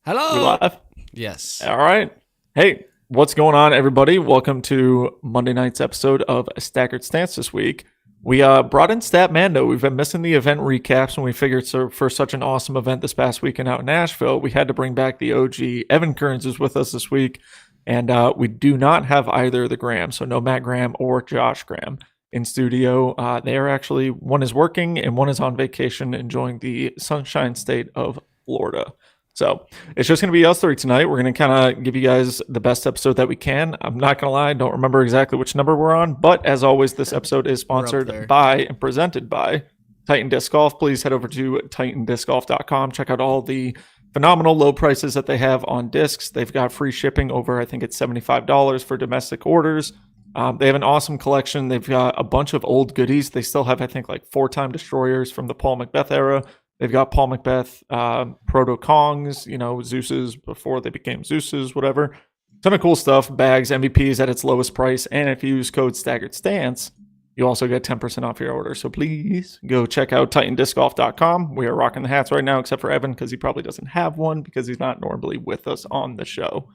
Hello. We live? Yes. All right. Hey, what's going on, everybody? Welcome to Monday night's episode of Staggered Stance this week. We brought in Stat Mando. We've been missing the event recaps, and we figured for such an awesome event this past weekend out in Nashville, we had to bring back the OG. Evan Kearns is with us this week, and we do not have either the Graham, so no Matt Graham or Josh Graham in studio. They are actually, one is working and one is on vacation enjoying the sunshine state of Florida. So it's just going to be us three tonight. We're going to kind of give you guys the best episode that we can. I'm not going to lie, I don't remember exactly which number we're on, but as always, this episode is sponsored by and presented by Titan Disc Golf. Please head over to titandiscgolf.com. Check out all the phenomenal low prices that they have on discs. They've got free shipping over, I think it's $75 for domestic orders. They have an awesome collection. They've got a bunch of old goodies. They still have, I think, like 4-time destroyers from the Paul Macbeth era. They've got Paul Macbeth, Proto Kongs, Zeus's before they became Zeus's, whatever. Ton of cool stuff, bags, MVPs at its lowest price. And if you use code Staggered Stance, you also get 10% off your order. So please go check out titandiscgolf.com. We are rocking the hats right now, except for Evan, because he probably doesn't have one because he's not normally with us on the show.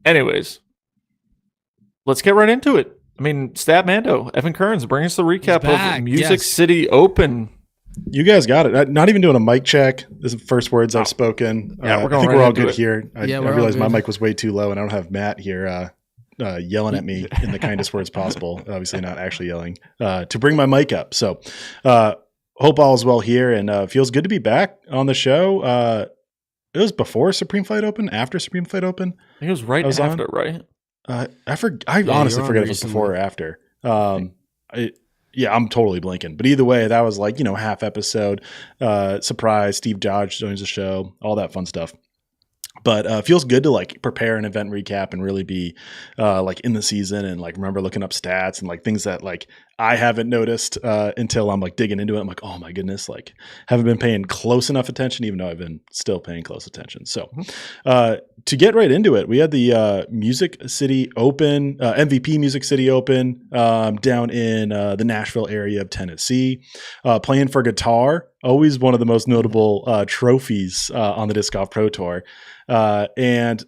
Anyways, let's get right into it. I mean, Stat Mando, Evan Kearns, bring us the recap of Music City Open. You guys got it. Not even doing a mic check. This is the first words I've spoken. Yeah, I think we're all good here. I realized my mic was way too low, and I don't have Matt here yelling at me in the kindest words possible. Obviously not actually yelling to bring my mic up. So hope all is well here, and feels good to be back on the show. It was before Supreme Fight Open, after Supreme Fight Open. I think it was right after, right? I honestly forget if it was before or after. Yeah, I'm totally blanking. But either way, that was like, half episode. Surprise, Steve Dodge joins the show, all that fun stuff. But feels good to like prepare an event recap and really be like in the season and like remember looking up stats and like things that like I haven't noticed until I'm like digging into it. I'm like, oh my goodness, like haven't been paying close enough attention, even though I've been still paying close attention. So to get right into it, we had the Music City Open, MVP Music City Open down in the Nashville area of Tennessee. Playing for guitar, always one of the most notable trophies on the Disc Golf Pro Tour. And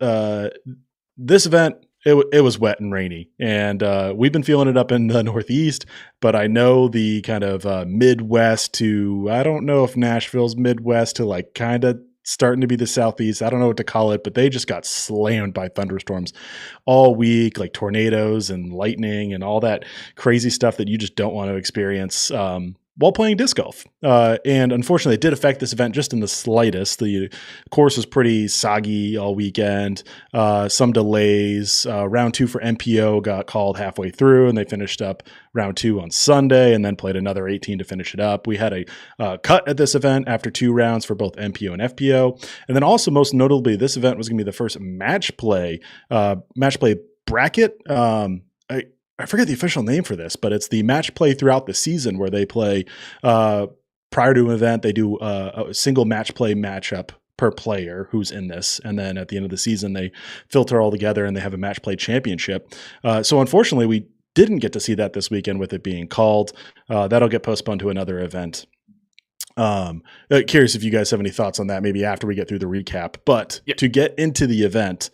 this event, it was wet and rainy, and we've been feeling it up in the Northeast, but I know the kind of Midwest to, I don't know if Nashville's Midwest to like kind of starting to be the Southeast. I don't know what to call it, but they just got slammed by thunderstorms all week, like tornadoes and lightning and all that crazy stuff that you just don't want to experience while playing disc golf. And unfortunately, it did affect this event just in the slightest. The course was pretty soggy all weekend. Some delays. Round 2 for MPO got called halfway through, and they finished up round 2 on Sunday and then played another 18 to finish it up. We had a cut at this event after 2 rounds for both MPO and FPO. And then also, most notably, this event was going to be the first match play bracket. I forget the official name for this, but it's the match play throughout the season where they play prior to an event. They do a single match play matchup per player who's in this. And then at the end of the season, they filter all together and they have a match play championship. So unfortunately, we didn't get to see that this weekend with it being called. That'll get postponed to another event. Curious if you guys have any thoughts on that, maybe after we get through the recap. But to get into the event,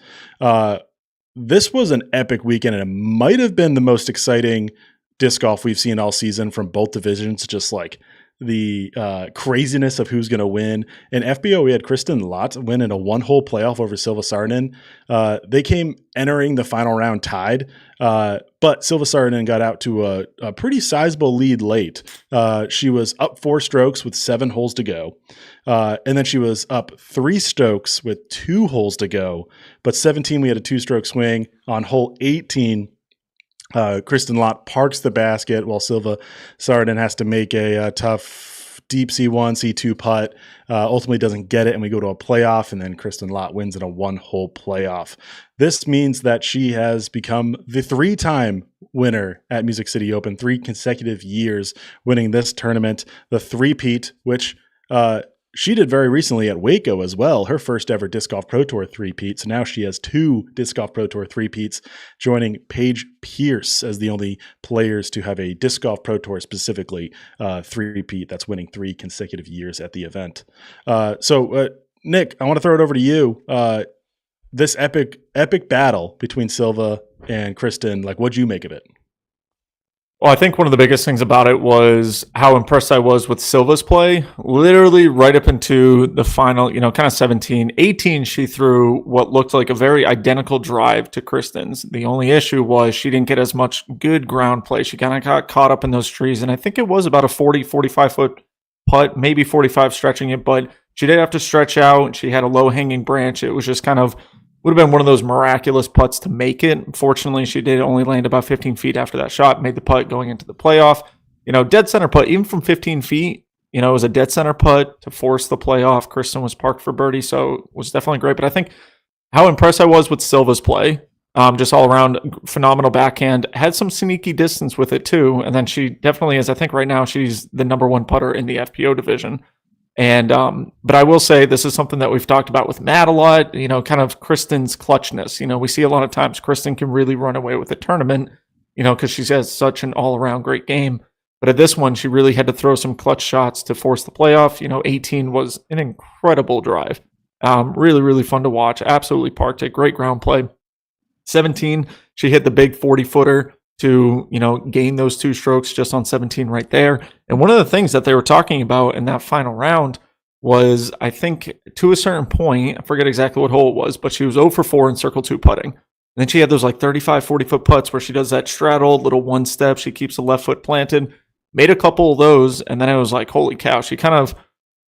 this was an epic weekend, and it might have been the most exciting disc golf we've seen all season from both divisions, just like the craziness of who's going to win. In FBO, we had Kristen Lott win in a 1-hole playoff over Silva Saarinen. They came entering the final round tied, but Silva Saarinen got out to a pretty sizable lead late. She was up 4 strokes with 7 holes to go. And then she was up 3 strokes with 2 holes to go. But 17, we had a 2-stroke swing. On hole 18, Kristen Lott parks the basket while Silva Saarinen has to make a tough deep C1, C2 putt. Ultimately doesn't get it, and we go to a playoff, and then Kristen Lott wins in a 1-hole playoff. This means that she has become the 3-time winner at Music City Open, 3 consecutive years winning this tournament, the three-peat, which she did very recently at Waco as well, her first ever Disc Golf Pro Tour three-peat. So now she has 2 Disc Golf Pro Tour three-peats, joining Paige Pierce as the only players to have a Disc Golf Pro Tour specifically three-peat that's winning 3 consecutive years at the event. So Nick, I want to throw it over to you. This epic battle between Silva and Kristen, like, what'd you make of it? Well, I think one of the biggest things about it was how impressed I was with Silva's play. Literally right up into the final, kind of 17, 18, she threw what looked like a very identical drive to Kristen's. The only issue was she didn't get as much good ground play. She kind of got caught up in those trees, and I think it was about a 40, 45-foot putt, maybe 45 stretching it, but she did have to stretch out. She had a low-hanging branch. It was just kind of would have been one of those miraculous putts to make it. Fortunately, she did only land about 15 feet after that shot, made the putt going into the playoff. Dead center putt, even from 15 feet, it was a dead center putt to force the playoff. Kristen was parked for birdie, so it was definitely great. But I think how impressed I was with Silva's play, just all around phenomenal backhand, had some sneaky distance with it too. And then she definitely is, I think right now she's the number one putter in the FPO division. And but I will say this is something that we've talked about with Matt a lot, kind of Kristen's clutchness. We see a lot of times Kristen can really run away with a tournament, because she has such an all-around great game. But at this one, she really had to throw some clutch shots to force the playoff. 18 was an incredible drive. Really, really fun to watch. Absolutely parked it. Great ground play. 17, she hit the big 40-footer to, gain those 2 strokes just on 17 right there. And one of the things that they were talking about in that final round was, I think, to a certain point, I forget exactly what hole it was, but she was 0 for 4 in circle 2 putting. And then she had those like 35, 40-foot putts where she does that straddle, little one step. She keeps the left foot planted, made a couple of those. And then it was like, holy cow, she kind of,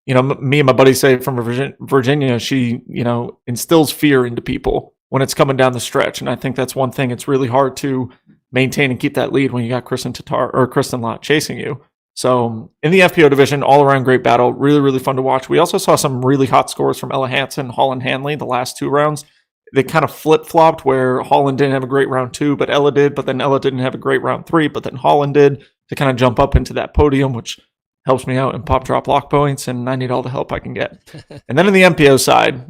me and my buddy say from Virginia, she, instills fear into people when it's coming down the stretch. And I think that's one thing. It's really hard to maintain and keep that lead when you got Kristen Lott chasing you. So in the FPO division, all around great battle, really, really fun to watch. We also saw some really hot scores from Ella Hansen, Holland Hanley, the last 2 rounds. They kind of flip-flopped where Holland didn't have a great round 2, but Ella did, but then Ella didn't have a great round 3, but then Holland did to kind of jump up into that podium, which helps me out in pop drop lock points, and I need all the help I can get. And then in the MPO side,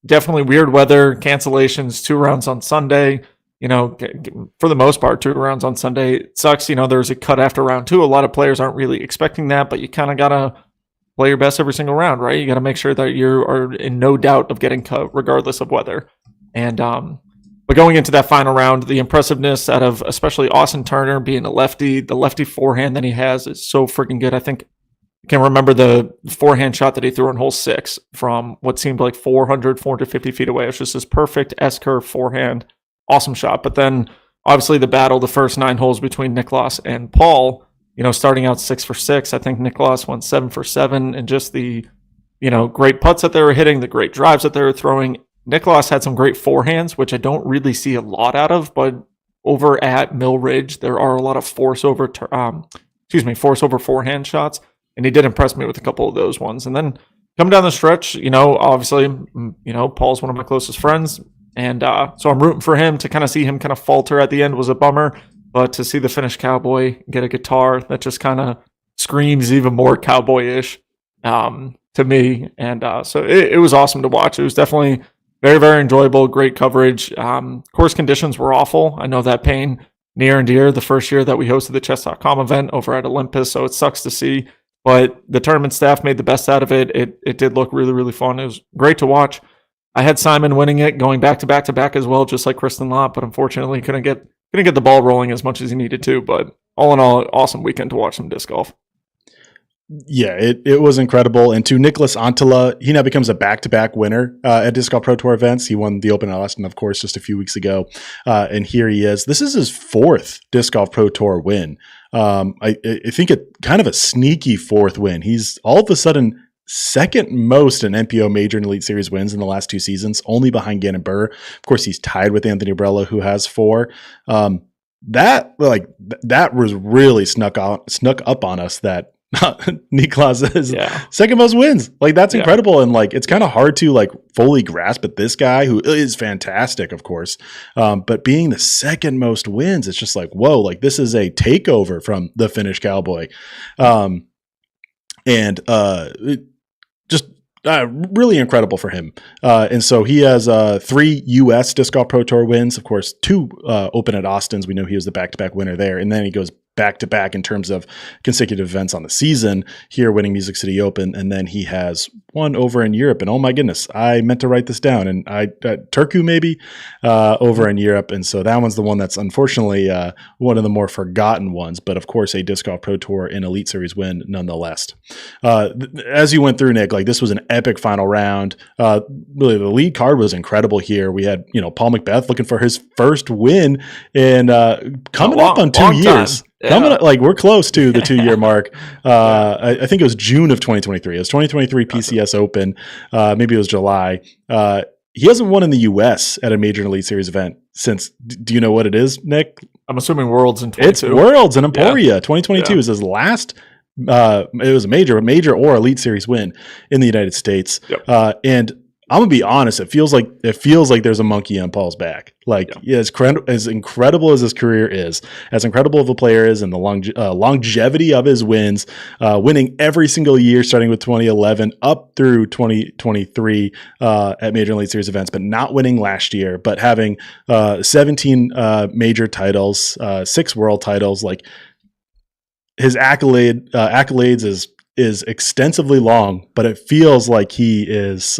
definitely weird weather, cancellations, 2 rounds on Sunday. For the most part, 2 rounds on Sunday. It sucks, there's a cut after round 2. A lot of players aren't really expecting that, but you kind of got to play your best every single round, right? You got to make sure that you are in no doubt of getting cut regardless of weather. And but going into that final round, the impressiveness out of especially Austin Turner being a lefty, the lefty forehand that he has is so freaking good. I think I can remember the forehand shot that he threw on hole 6 from what seemed like 450 feet away. It was just this perfect S-curve forehand. Awesome shot. But then obviously the battle, the first 9 holes between Niklas and Paul, starting out 6 for 6. I think Niklas went 7 for 7, and just the, great putts that they were hitting, the great drives that they were throwing. Niklas had some great forehands, which I don't really see a lot out of, but over at Mill Ridge, there are a lot of force over forehand shots, and he did impress me with a couple of those ones. And then coming down the stretch, obviously, Paul's one of my closest friends. And so I'm rooting for him. To kind of see him kind of falter at the end was a bummer. But to see the Finnish cowboy get a guitar, that just kind of screams even more cowboy-ish to me. And so it was awesome to watch. It was definitely very, very enjoyable, great coverage. Course conditions were awful. I know that pain near and dear the first year that we hosted the chess.com event over at Olympus. So it sucks to see. But the tournament staff made the best out of it. It did look really, really fun. It was great to watch. I had Simon winning it, going back to back to back as well, just like Kristen Lott, but unfortunately couldn't get the ball rolling as much as he needed to. But all in all, awesome weekend to watch some disc golf. Yeah, it was incredible. And to Niklas Anttila, he now becomes a back-to-back winner at Disc Golf Pro Tour events. He won the Open at Austin, of course, just a few weeks ago. And here he is. This is his 4th Disc Golf Pro Tour win. I think it kind of a sneaky 4th win. He's all of a sudden second most in MPO Major and Elite Series wins in the last 2 seasons, only behind Gannon Burr. Of course, he's tied with Anthony Brella, who has 4. That was really snuck up on us that Niklas is second most wins. Like, that's incredible. And like, it's kind of hard to like fully grasp at this guy, who is fantastic, of course. But being the second most wins, it's just like, whoa, like this is a takeover from the Finnish cowboy. Really incredible for him. And so he has 3 U.S. Disc Golf Pro Tour wins. Of course, 2 Open at Austin's. We know he was the back-to-back winner there. And then he goes back-to-back in terms of consecutive events on the season here, winning Music City Open, and then he has one over in Europe. And oh my goodness, I meant to write this down. And Turku maybe over in Europe, and so that one's the one that's unfortunately one of the more forgotten ones. But of course, a Disc Golf Pro Tour and Elite Series win nonetheless. As you went through, Nick, like this was an epic final round. Really, the lead card was incredible here. We had Paul McBeth looking for his first win and coming up on 2 years. Yeah. Coming up, like we're close to the 2 year mark. I think it was June of 2023. It was 2023 PCS Open. Maybe it was July. He hasn't won in the U.S. at a major Elite Series event since. Do you know what it is, Nick? I'm assuming Worlds in 22. It's Worlds in Emporia. 2022 is his last. It was a major or Elite Series win in the United States. Yep. And I'm gonna be honest. It feels like there's a monkey on Paul's back. Like as incredible as his career is, as incredible of a player is, and the longevity of his wins, winning every single year starting with 2011 up through 2023 at major Elite Series events, but not winning last year, but having 17 major titles, 6 world titles. Like his accolades is extensively long, but it feels like he is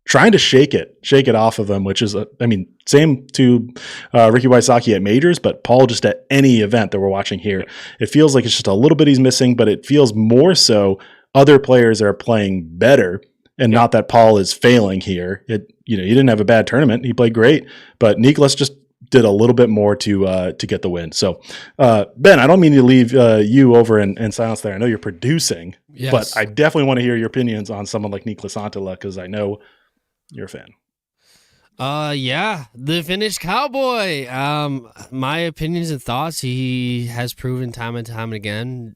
trying to shake it off of him, which is, same to Ricky Wysocki at majors, but Paul just at any event that we're watching here. It feels like it's just a little bit he's missing, but it feels more so other players are playing better and not that Paul is failing here. He didn't have a bad tournament. He played great, but Niklas just did a little bit more to get the win. So, Ben, I don't mean to leave you over in silence there. I know you're producing, but I definitely want to hear your opinions on someone like Niklas Anttila because I know you're a fan. The Finnish cowboy. My opinions and thoughts, he has proven time and time again.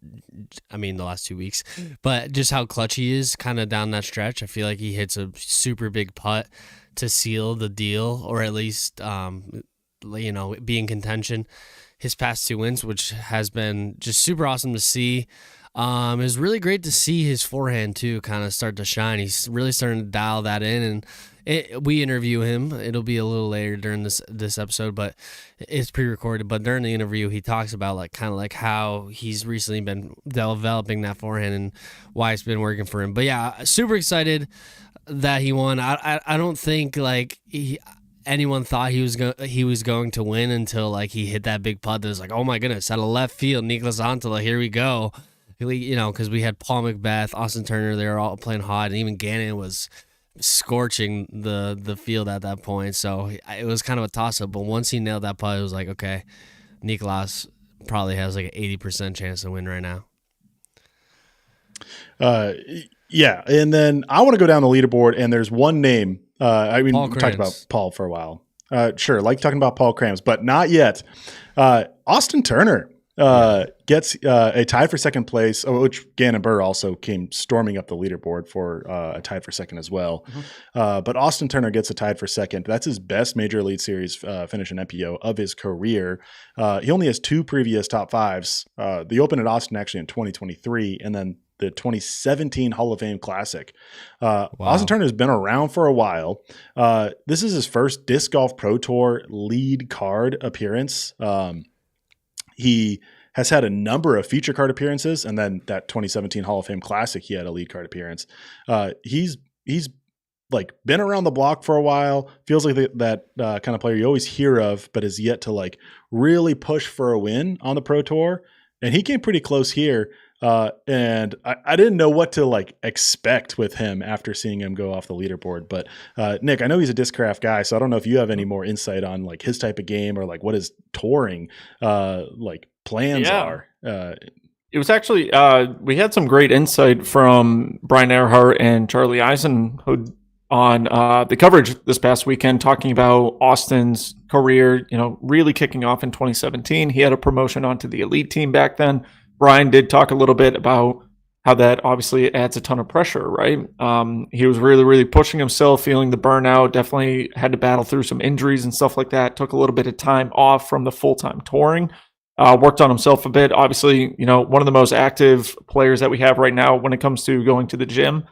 The last 2 weeks, but just how clutch he is kind of down that stretch. I feel like he hits a super big putt to seal the deal, or at least, be in contention. His past 2 wins, which has been just super awesome to see. It was really great to see his forehand too kind of start to shine. He's really starting to dial that in, and we interview him. It'll be a little later during this episode, but it's pre-recorded. But during the interview, he talks about how he's recently been developing that forehand and why it's been working for him. But yeah, super excited that he won. I don't think anyone thought he was going to win until he hit that big putt that was like, oh my goodness, out of left field, Niklas Anttila, here we go. Because we had Paul McBeth, Austin Turner, they were all playing hot, and even Gannon was scorching the field at that point. So it was kind of a toss-up. But once he nailed that putt, it was like, okay, Niklas probably has an 80% chance to win right now. And then I want to go down the leaderboard, and there's one name. We talked about Paul for a while. Sure, like talking about Paul Krams, but not yet. Austin Turner gets a tie for second place, which Gannon Burr also came storming up the leaderboard for a tie for second as well. Mm-hmm. But Austin Turner gets a tie for second. That's his best Major Elite Series finish in MPO of his career. He only has 2 previous top 5s. The Open at Austin actually in 2023, and then the 2017 Hall of Fame Classic. Wow. Austin Turner has been around for a while. This is his first Disc Golf Pro Tour lead card appearance. He has had a number of feature card appearances, and then that 2017 Hall of Fame Classic, he had a lead card appearance. He's been around the block for a while. Feels like that kind of player you always hear of, but is yet to really push for a win on the Pro Tour. And he came pretty close here. And I didn't know what to expect with him after seeing him go off the leaderboard. But Nick, I know he's a Discraft guy, so I don't know if you have any more insight on his type of game or what his touring plans are. It was actually we had some great insight from Brian Earhart and Charlie Eisenhood on the coverage this past weekend, talking about Austin's career. Really kicking off in 2017. He had a promotion onto the elite team back then. Brian did talk a little bit about how that obviously adds a ton of pressure, right? He was really, really pushing himself, feeling the burnout, definitely had to battle through some injuries and stuff like that. Took a little bit of time off from the full-time touring, worked on himself a bit. Obviously, one of the most active players that we have right now when it comes to going to the gym.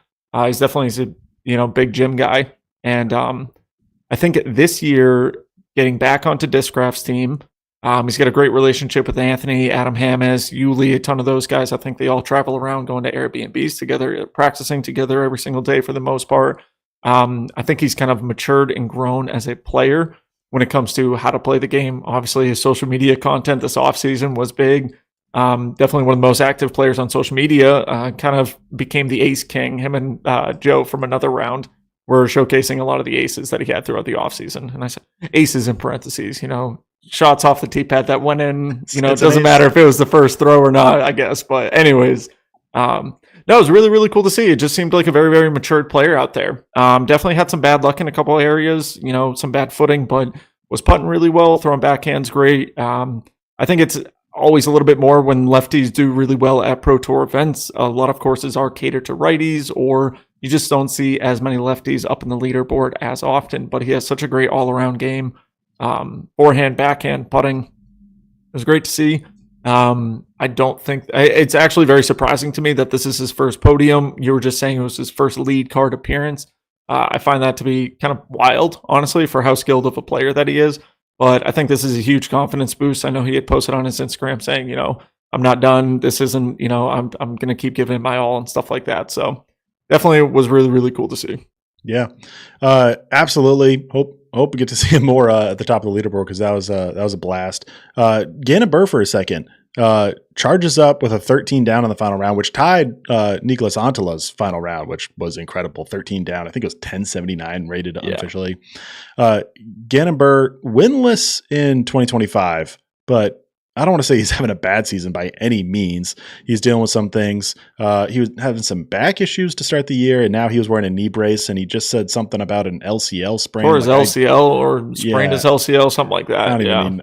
He's definitely a big gym guy. And I think this year, getting back onto Discraft's team, He's got a great relationship with Anthony, Adam Hammes, Yuli, a ton of those guys. I think they all travel around going to Airbnbs together, practicing together every single day for the most part. I think he's kind of matured and grown as a player when it comes to how to play the game. Obviously, his social media content this offseason was big. Definitely one of the most active players on social media, kind of became the ace king. Him and Joe from another round were showcasing a lot of the aces that he had throughout the offseason. And I said aces in parentheses, shots off the tee pad that went in, it doesn't matter if it was the first throw or not, I guess. But anyways, no, it was really, really cool to see. It just seemed like a very, very matured player out there. Definitely had some bad luck in a couple of areas, some bad footing, but was putting really well, throwing backhands great. I think it's always a little bit more when lefties do really well at Pro Tour events. A lot of courses are catered to righties, or you just don't see as many lefties up in the leaderboard as often. But he has such a great all-around game. Forehand, backhand, putting. It was great to see. I don't think it's actually very surprising to me that this is his first podium. You were just saying it was his first lead card appearance. I find that to be kind of wild, honestly, for how skilled of a player that he is. But I think this is a huge confidence boost. I know he had posted on his Instagram saying, I'm not done. This isn't, I'm going to keep giving it my all and stuff like that. So definitely was really, really cool to see. Yeah, absolutely. Hope we get to see him more at the top of the leaderboard, because that was a blast. Gannon Buhr for a second charges up with a 13 down in the final round, which tied Niklas Anttila's final round, which was incredible. 13 down. I think it was 1079 rated unofficially. Gannon Buhr winless in 2025, but I don't want to say he's having a bad season by any means. He's dealing with some things. He was having some back issues to start the year, and now he was wearing a knee brace, and he just said something about an LCL sprain. Or his LCL, or sprained his LCL, something like that.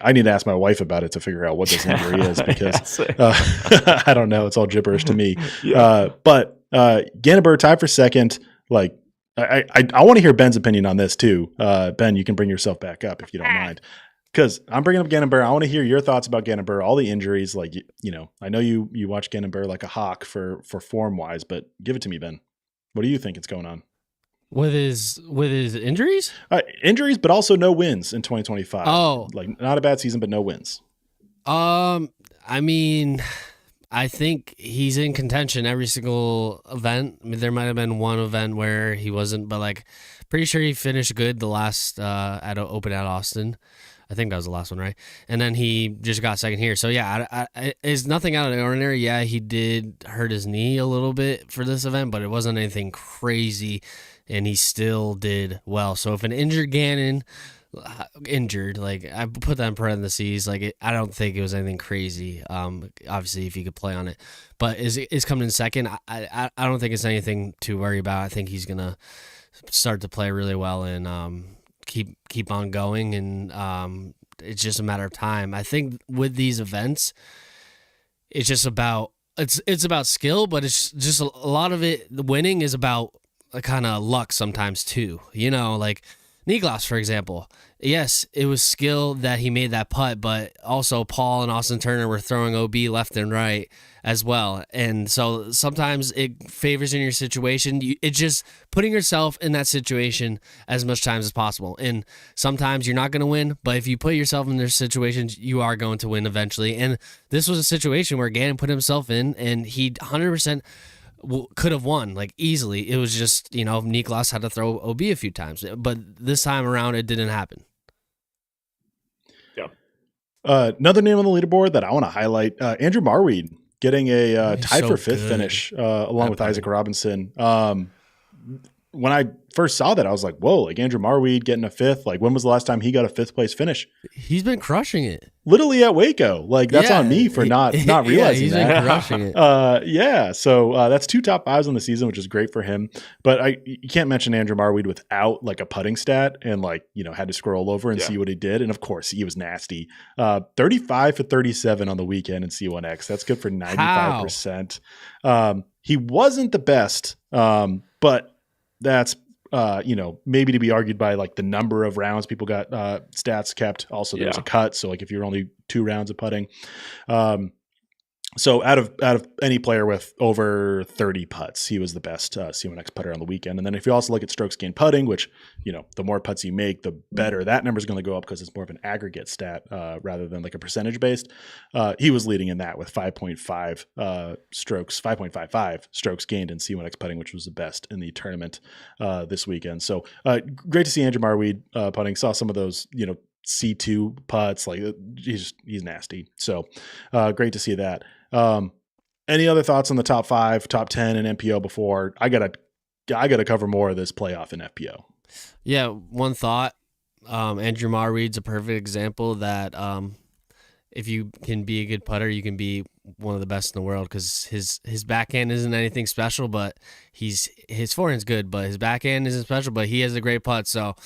I need to ask my wife about it to figure out what this injury is, because I don't know. It's all gibberish to me. But Gannon Buhr tied for second. I want to hear Ben's opinion on this too. Ben, you can bring yourself back up if you don't mind. Because I'm bringing up Gannon Buhr. I want to hear your thoughts about Gannon Buhr, all the injuries. I know you watch Gannon Buhr like a hawk for form wise, but give it to me, Ben. What do you think is going on with his injuries? Injuries, but also no wins in 2025. Oh, not a bad season, but no wins. I mean, I think he's in contention every single event. I mean, there might have been one event where he wasn't, but pretty sure he finished good the last at Open at Austin. I think that was the last one, right? And then he just got second here. So, yeah, it's nothing out of the ordinary. Yeah, he did hurt his knee a little bit for this event, but it wasn't anything crazy, and he still did well. So, if an injured Gannon, I put that in parentheses. I don't think it was anything crazy. Obviously, if you could play on it. But is coming in second, I don't think it's anything to worry about. I think he's going to start to play really well and keep on going, and it's just a matter of time. I think with these events, it's just about it's about skill, but it's just a lot of it. The winning is about kind of luck sometimes too. Like Niklas, for example. Yes, it was skill that he made that putt, but also Paul and Austin Turner were throwing OB left and right as well. And so sometimes it favors in your situation. It's just putting yourself in that situation as much times as possible. And sometimes you're not going to win, but if you put yourself in their situations, you are going to win eventually. And this was a situation where Gannon put himself in, and he 100% could have won easily. It was just, Niklas had to throw OB a few times, but this time around it didn't happen. Another name on the leaderboard that I want to highlight, Andrew Marweed getting a tie for fifth finish along with Isaac Robinson. When I first saw that, I was like, whoa, Andrew Marweed getting a fifth. When was the last time he got a fifth place finish? He's been crushing it. Literally at Waco. That's on me for not realizing he's that. Been crushing it. So that's 2 top 5s on the season, which is great for him. But you can't mention Andrew Marweed without a putting stat, and had to scroll over and see what he did. And of course, he was nasty. 35 for 37 on the weekend in C1X. That's good for 95%. He wasn't the best, but that's maybe to be argued by the number of rounds people got stats kept. Also, there was a cut, so if you're only 2 rounds of putting, So out of any player with over 30 putts, he was the best C1X putter on the weekend. And then if you also look at strokes gained putting, which, the more putts you make, the better that number is going to go up because it's more of an aggregate stat rather than like a percentage based. He was leading in that with 5.55 strokes gained in C1X putting, which was the best in the tournament this weekend. So great to see Andrew Marweed putting. Saw some of those, C2 putts, like he's nasty. So great to see that. Any other thoughts on the top 5, top 10 in MPO before I gotta cover more of this playoff in FPO? Yeah, one thought. Andrew Marweed's a perfect example that if you can be a good putter, you can be one of the best in the world, because his backhand isn't anything special, but his forehand's good, but his backhand isn't special, but he has a great putt. So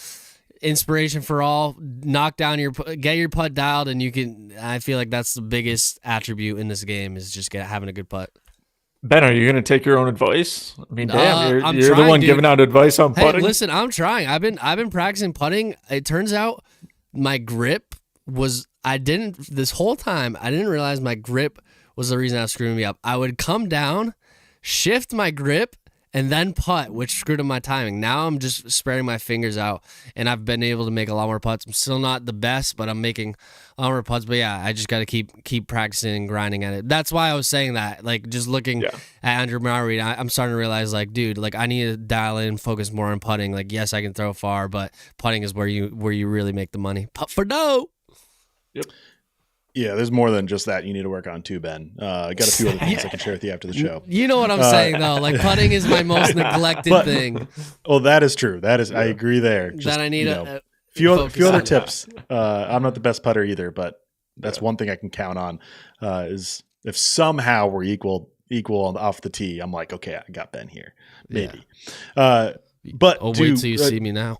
inspiration for all. Get your putt dialed, and I feel like that's the biggest attribute in this game, is just having a good putt. Ben, are you going to take your own advice? I mean, damn, you're trying, the one dude. giving out advice on putting. Hey, listen, I'm trying. I've been practicing putting. It turns out my grip was this whole time I didn't realize my grip was the reason I was screwing me up. I would come down, shift my grip, and then putt, which screwed up my timing. Now I'm just spreading my fingers out, and I've been able to make a lot more putts. I'm still not the best, but I'm making a lot more putts. But yeah, I just got to keep practicing and grinding at it. That's why I was saying that. Like, just looking at Andrew Marweed, I'm starting to realize, like, dude, like, I need to dial in, focus more on putting. Like, yes, I can throw far, but putting is where you really make the money. Putt for dough. Yep. Yeah, there's more than just that you need to work on too, Ben. I got a few other things I can share with you after the show. You know what I'm saying, though. Like, putting is my most neglected thing. Well, that is true. I agree there. Just, that I need a few other tips. I'm not the best putter either, but that's one thing I can count on. Is if somehow we're equal off the tee, I'm like, okay, I got Ben here, maybe. But wait till you see me now.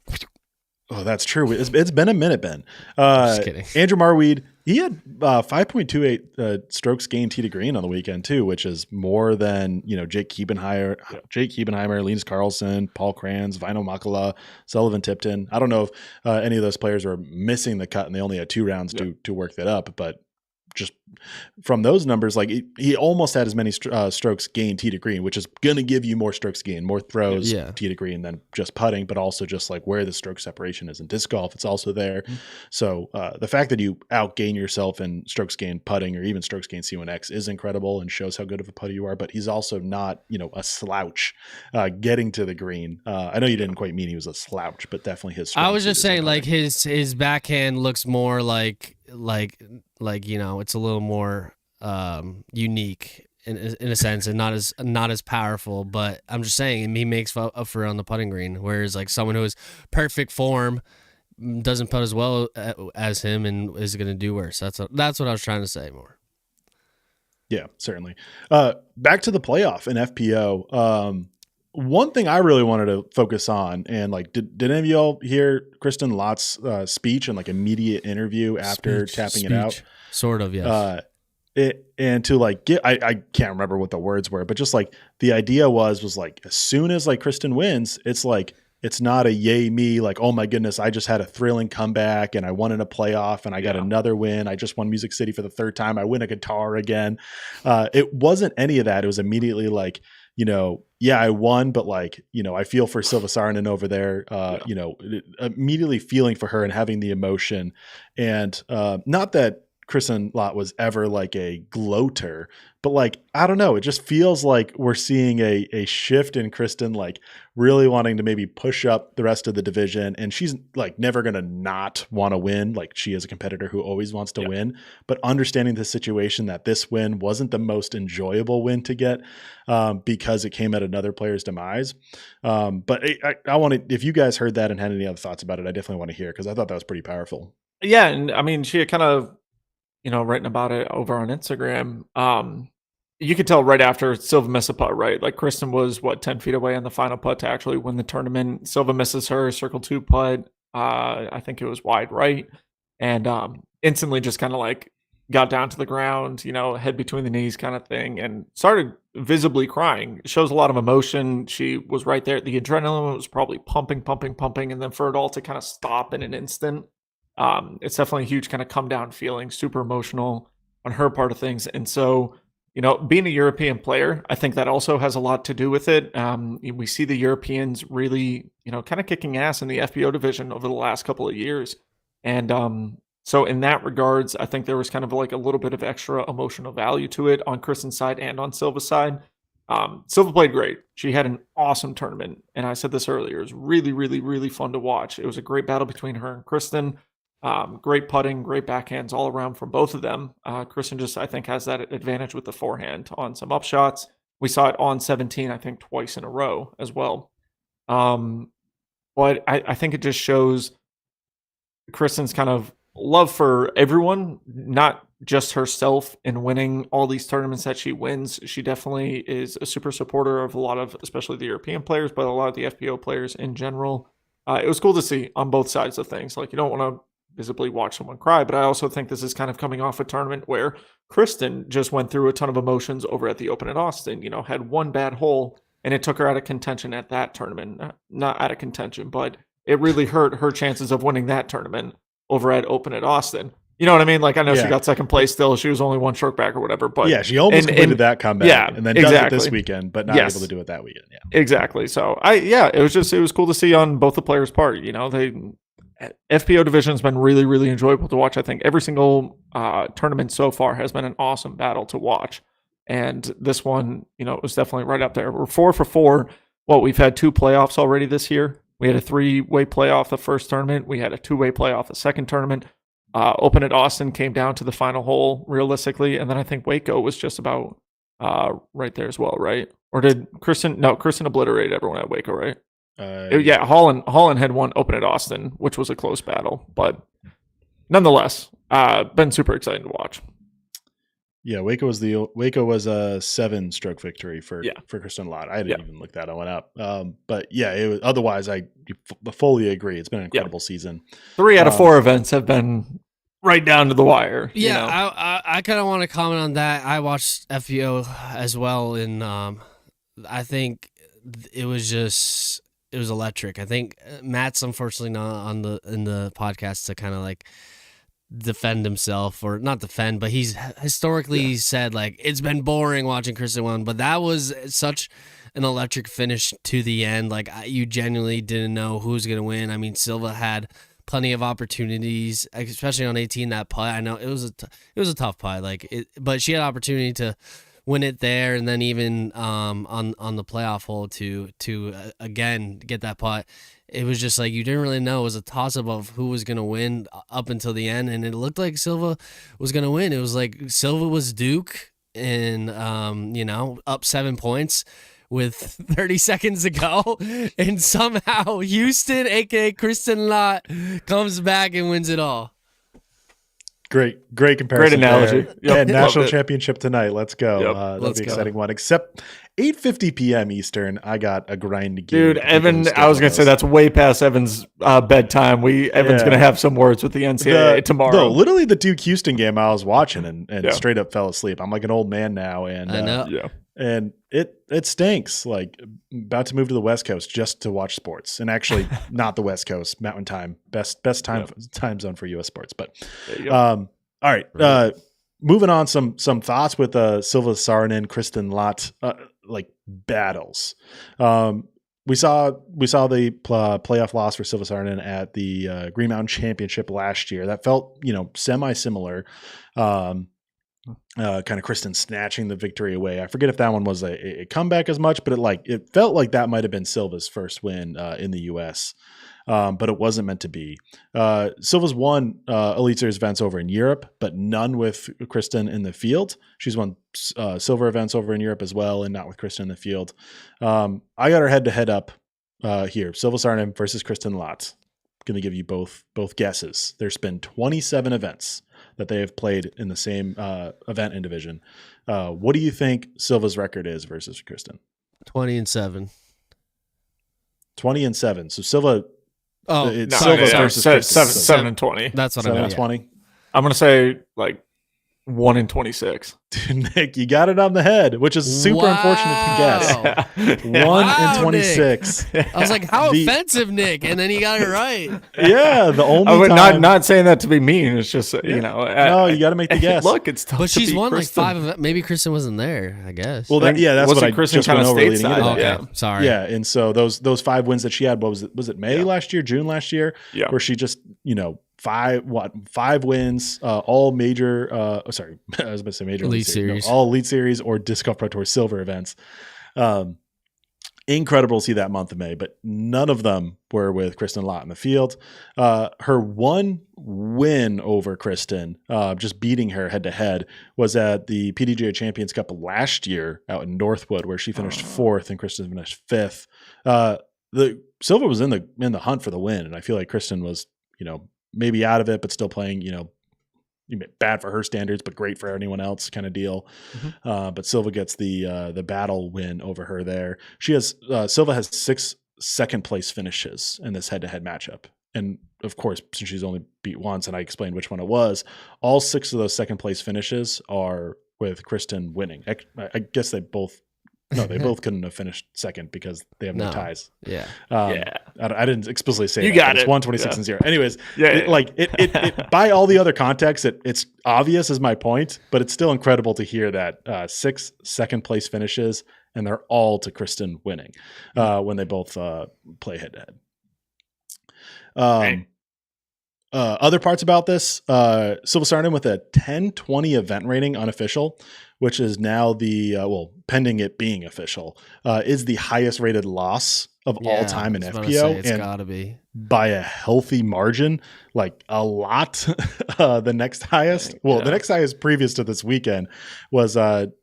Oh, that's true. It's been a minute, Ben. Just kidding. Andrew Marweed, he had 5.28 strokes gained tee to green on the weekend too, which is more than Jake Kiebenheimer, Linus Carlson, Paul Kranz, Vino Makala, Sullivan Tipton. I don't know if any of those players are missing the cut and they only had 2 rounds to work that up, but just from those numbers, like he almost had as many strokes gained tee to green, which is going to give you more strokes gained, more throws tee to green than just putting, but also just like where the stroke separation is in disc golf, it's also there. Mm-hmm. So the fact that you outgain yourself in strokes gained putting or even strokes gained C1X is incredible and shows how good of a putter you are, but he's also not, a slouch getting to the green. I know you didn't quite mean he was a slouch, but definitely his I was just saying, like, his backhand looks more like it's a little more unique in a sense, and not as powerful. But I'm just saying, he makes up for it on the putting green, whereas like someone who is perfect form doesn't putt as well as him and is going to do worse. That's what I was trying to say more. Yeah, certainly. Back to the playoff in FPO. One thing I really wanted to focus on, and like, did any of y'all hear Kristen Lott's speech and like immediate interview after tapping it out? Sort of, yes. And to like I can't remember what the words were, but just like the idea was like, as soon as like Kristen wins, it's like, it's not a yay me, like, oh my goodness, I just had a thrilling comeback and I won in a playoff and I got another win. I just won Music City for the 3rd time. I win a guitar again. It wasn't any of that. It was immediately like, I won, but like, I feel for Silva Saarinen over there, immediately feeling for her and having the emotion. And not that Kristen Lott was ever like a gloater, but like, I don't know, it just feels like we're seeing a shift in Kristen, like really wanting to maybe push up the rest of the division. And she's like never going to not want to win. Like, she is a competitor who always wants to win, but understanding the situation that this win wasn't the most enjoyable win to get because it came at another player's demise. But I wanted, if you guys heard that and had any other thoughts about it, I definitely want to hear, because I thought that was pretty powerful. Yeah. And I mean, she had kind of, written about it over on Instagram. You could tell right after Silva missed a putt, right? Like, Kristen was 10 feet away on the final putt to actually win the tournament. Silva misses her circle 2 putt. I think it was wide right. And instantly just kind of like got down to the ground, head between the knees kind of thing, and started visibly crying. It shows a lot of emotion. She was right there. The adrenaline was probably pumping. And then for it all to kind of stop in an instant, it's definitely a huge kind of come down feeling, super emotional on her part of things. And so being a European player, I think that also has a lot to do with it. We see the Europeans really, kind of kicking ass in the FPO division over the last couple of years. And so in that regards, I think there was kind of like a little bit of extra emotional value to it on Kristen's side and on Silva's side. Silva played great. She had an awesome tournament. And I said this earlier, it was really, really, really fun to watch. It was a great battle between her and Kristen. Great putting, great backhands all around from both of them. Kristen just, I think, has that advantage with the forehand on some upshots. We saw it on 17, I think, twice in a row as well. But I think it just shows Kristen's kind of love for everyone, not just herself in winning all these tournaments that she wins. She definitely is a super supporter of a lot of, especially the European players, but a lot of the FPO players in general. It was cool to see on both sides of things. Like, you don't want to visibly watch someone cry, but I also think this is kind of coming off a tournament where Kristen just went through a ton of emotions over at the Open at Austin, had one bad hole, and it took her out of contention at that tournament. Not out of contention, but it really hurt her chances of winning that tournament over at Open at Austin. You know what I mean? Like, I know she got second place still. She was only one stroke back or whatever. But yeah, she almost completed that comeback, and then does it this weekend, but not able to do it that weekend. Yeah, exactly. So it was cool to see on both the players' part. FPO division has been really, really enjoyable to watch. I think every single tournament so far has been an awesome battle to watch, and this one, was definitely right up there. We're 4 for 4. We've had 2 playoffs already this year. We had a 3-way playoff the first tournament. We had a 2-way playoff the second tournament. Open at Austin came down to the final hole realistically, and then I think Waco was just about right there as well, right? Or did Kristen? No, Kristen obliterated everyone at Waco, right? Holland had won Open at Austin, which was a close battle, but nonetheless, been super exciting to watch. Yeah, Waco was a 7-stroke victory for Kristen Lott. I didn't even look that one up. But yeah, it was. Otherwise, I fully agree. It's been an incredible season. 3 out of 4 events have been right down to the wire. Yeah, I kind of want to comment on that. I watched FPO as well, and I think it was electric. I think Matt's unfortunately not in the podcast to kind of like defend himself, or not defend, but he's historically said like it's been boring watching Kristen win, but that was such an electric finish to the end. Like, you genuinely didn't know who was gonna win. I mean, Silva had plenty of opportunities, especially on 18. That putt, I know it was a tough putt, but she had opportunity to win it there, and then even on the playoff hole to again get that putt. It was just like you didn't really know. It was a toss-up of who was going to win up until the end, and it looked like Silva was going to win. It was like Silva was Duke, and up 7 points with 30 seconds to go, and somehow Houston, aka Kristen Lott, comes back and wins it all. Great comparison. Great analogy. Yep. Yeah, national championship tonight. Let's go. Yep. That'll be an exciting one. Except 8:50 p.m. Eastern, I got a grind to Dude, Evan, I was going to say that's way past Evan's bedtime. Evan's going to have some words with the NCAA tomorrow. No, literally the Duke Houston game I was watching and straight up fell asleep. I'm like an old man now, and I know. And it stinks. Like, about to move to the West Coast just to watch sports, and actually not the West Coast, Mountain Time, best time zone for U.S. sports. But all right, moving on. Some thoughts with Silva Saarinen, Kristen Lott, battles. We saw the playoff loss for Silva Saarinen at the Green Mountain Championship last year. That felt semi-similar. Kind of Kristen snatching the victory away. I forget if that one was a comeback as much, but it felt like that might have been Silva's first win in the U.S., but it wasn't meant to be. Silva's won Elite Series events over in Europe, but none with Kristen in the field. She's won silver events over in Europe as well, and not with Kristen in the field. I got her head-to-head up here. Silva Saarinen versus Kristen Lott. Going to give you both guesses. There's been 27 events that they have played in the same event and division. What do you think Silva's record is versus Kristen? 20-7. 20-7. So Silva. Silva versus Kristen. 7-20. That's what I meant. 7-20. I'm going to say 1 in 26. Dude, Nick, you got it on the head, which is super unfortunate to guess. Yeah. 1 in 26. I was like, how offensive, Nick? And then he got it right. Yeah, the only I would time. not saying that to be mean. It's just No, you got to make the guess. Look, it's tough. But to she's beat won Kristen. like 5 events. Maybe Kristen wasn't there, I guess. Well, that's Wasn't what I Kristen just kind went of over leading into stateside? that. okay, Yeah. sorry. Yeah, and so those 5 wins that she had, was it May last year, June last year, where she just 5 wins, all major. I was about to say major Elite Series, all Elite Series or Disc Golf Pro Tour Silver events. Incredible to see that month of May, but none of them were with Kristen Lott in the field. Her one win over Kristen, just beating her head to head, was at the PDGA Champions Cup last year out in Northwood, where she finished 4th and Kristen finished 5th. The Silva was in the hunt for the win, and I feel like Kristen was, maybe out of it, but still playing, bad for her standards, but great for anyone else kind of deal. Mm-hmm. But Silva gets the battle win over her there. Silva has 6 second place finishes in this head-to-head matchup. And of course, since she's only beat once, and I explained which one it was, all 6 of those second place finishes are with Kristen winning. I guess they both couldn't have finished second because they have no ties. Yeah. I didn't explicitly say you that. got It's it. 126 and 0. Anyways, it by all the other context, it's obvious is my point, but it's still incredible to hear that 6 second place finishes, and they're all to Kristen winning when they both play head to head. Other parts about this, Silva Sarnin with a 1020 event rating unofficial, which is now pending it being official, is the highest rated loss of all time in FPO. It's gotta be by a healthy margin, like a lot. The next highest, the next highest previous to this weekend was 10,003.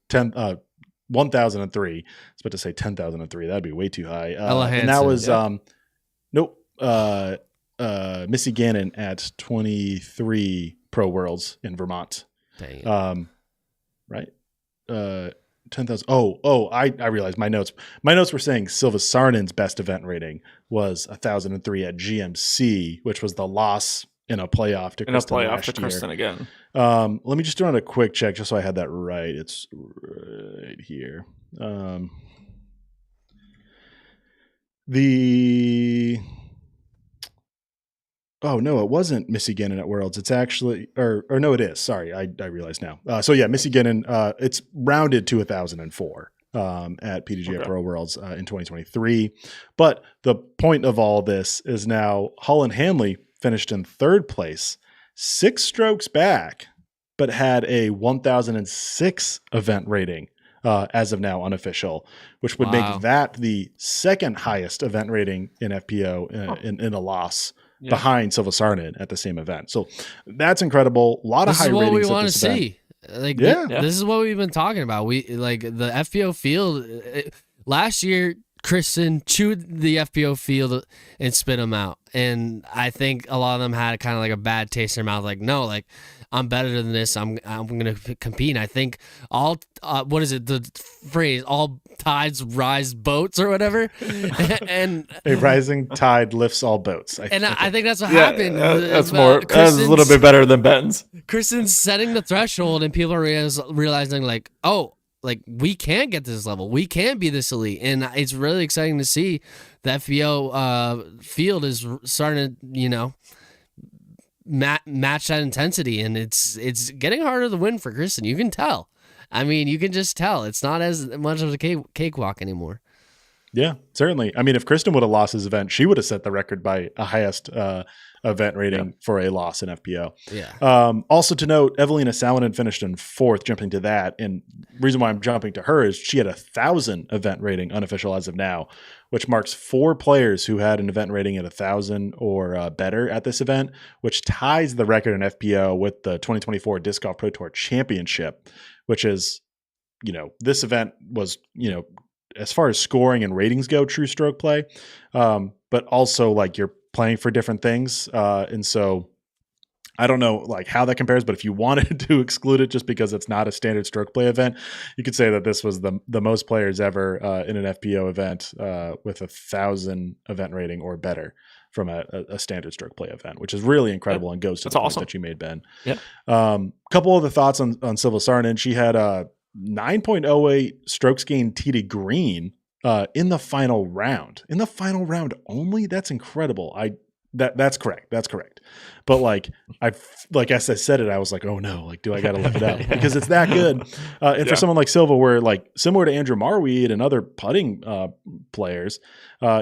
I was about to say 10,003. That'd be way too high. And that was Missy Gannon at 23 Pro Worlds in Vermont. Dang. Right. 10,000. I realized my notes were saying Silva Sarnin's best event rating was 1,003 at GMC, which was the loss in a playoff to Kristen last year. Kristen again. Let me just do a quick check just so I had that right. It's right here. Oh, no, it wasn't Missy Gannon at Worlds. It's actually, or no, it is. Sorry, I realize now. Missy Gannon, it's rounded to 1,004 at PDGA Pro Worlds in 2023. But the point of all this is now Holland Hanley finished in 3rd place, 6 strokes back, but had a 1,006 event rating as of now unofficial, which would make that the 2nd highest event rating in FPO in a loss. Yeah. Behind Silva Sarnin at the same event. So that's incredible. A lot of high ratings. This is what we want to see. This is what we've been talking about. We like the FPO field last year. Kristen chewed the FPO field and spit them out, and I think a lot of them had kind of like a bad taste in their mouth. Like, no, like I'm better than this. I'm going to compete. And I think all what is it? The phrase "all tides rise boats" or whatever. And a rising tide lifts all boats. I think that's what happened. That's a little bit better than Benton's. Kristen's setting the threshold, and people are realizing like, oh, like we can get to this level. We can be this elite, and it's really exciting to see the FPO field is starting to match that intensity, and it's getting harder to win for Kristen. You can tell. I mean, you can just tell. It's not as much of a cakewalk anymore. Yeah, certainly. I mean, if Kristen would have lost his event, she would have set the record by a highest event rating for a loss in FPO. Yeah. Also to note, Evelina Salonen finished in 4th, jumping to that. And the reason why I'm jumping to her is she had 1,000 event rating unofficial as of now, which marks 4 players who had an event rating at 1,000 or better at this event, which ties the record in FPO with the 2024 Disc Golf Pro Tour Championship, which is, this event was, as far as scoring and ratings go, true stroke play, but also like you're playing for different things. And so I don't know like how that compares, but if you wanted to exclude it just because it's not a standard stroke play event, you could say that this was the most players ever in an FPO event with 1,000 event rating or better. from a standard stroke play event, which is really incredible and goes to the point that you made, Ben. Yeah. Couple other thoughts on Silva Saarinen. She had a 9.08 strokes gained tee to green in the final round. In the final round only? That's incredible. That's correct. That's correct. But like as I said it, I was like, oh no, like, do I got to look it up because it's that good. And for someone like Silva, where like similar to Andrew Marweed and other putting players,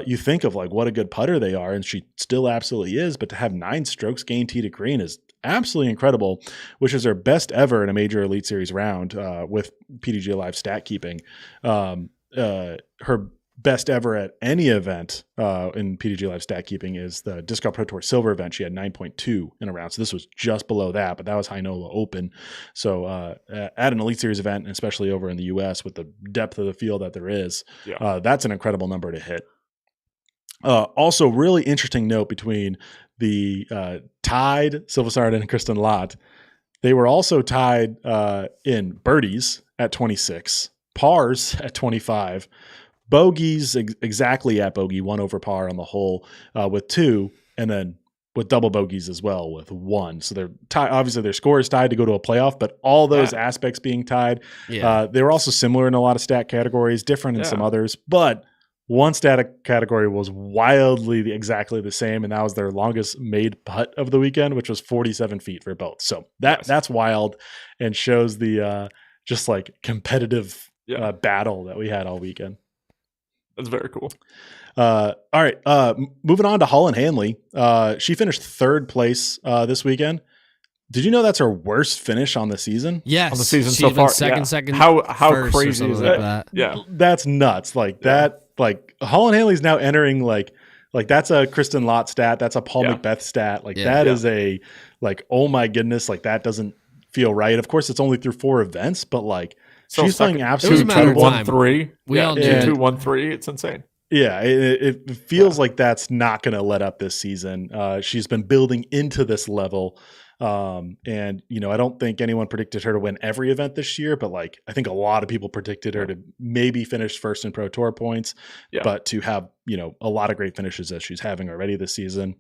you think of like what a good putter they are, and she still absolutely is. But to have 9 strokes gained tee to green is absolutely incredible, which is her best ever in a major Elite Series round with PDGA Live stat keeping. Her best ever at any event in PDGA Live stat keeping is the Disc Golf Pro Tour Silver event. She had 9.2 in a round. So this was just below that, but that was Heinola Open. So at an Elite Series event, and especially over in the US with the depth of the field that there is, that's an incredible number to hit. Also, really interesting note between the tied Silva Saarinen and Kristen Lott. They were also tied in birdies at 26, pars at 25, bogeys exactly at bogey, 1 over par on the hole with 2, and then with double bogeys as well with 1. So they're tied. Obviously, their score is tied to go to a playoff, but all those aspects being tied. They were also similar in a lot of stat categories, different in some others, but one stat category was wildly exactly the same, and that was their longest made putt of the weekend, which was 47 feet for both. So that's wild and shows the just like competitive battle that we had all weekend. That's very cool. All right. Moving on to Holland Hanley. She finished 3rd place this weekend. Did you know that's her worst finish on the season? Yes. On the season so far. Second. How crazy is that? Like Yeah. That's nuts. Like that, like Holland Hanley's now entering like that's a Kristen Lott stat. That's a Paul Macbeth stat. Like that is a, like, oh my goodness. Like that doesn't feel right. Of course it's only through 4 events, but like, she's playing absolutely incredible. 2-1-3. We all knew. 2-1-3. It's insane. Yeah, it feels like that's not going to let up this season. She's been building into this level. And, you know, I don't think anyone predicted her to win every event this year, but like, I think a lot of people predicted her to maybe finish first in Pro Tour points, but to have, you know, a lot of great finishes as she's having already this season.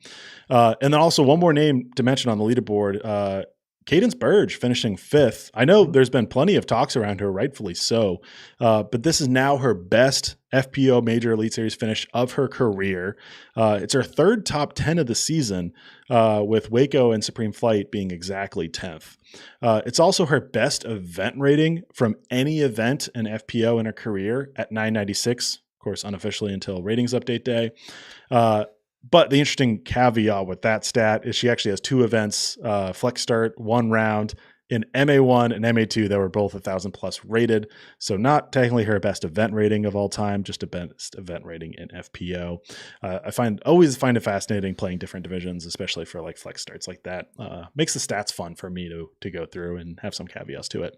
And then also one more name to mention on the leaderboard, Cadence Burge finishing 5th. I know there's been plenty of talks around her, rightfully so, but this is now her best FPO Major Elite Series finish of her career. It's her 3rd top 10 of the season, with Waco and Supreme Flight being exactly 10th. It's also her best event rating from any event in FPO in her career at 996, of course, unofficially until ratings update day. But the interesting caveat with that stat is she actually has 2 events, Flex Start, 1 round in MA1 and MA2 that were both 1,000 plus rated. So not technically her best event rating of all time, just a best event rating in FPO. I always find it fascinating playing different divisions, especially for like Flex Starts like that. Makes the stats fun for me to go through and have some caveats to it.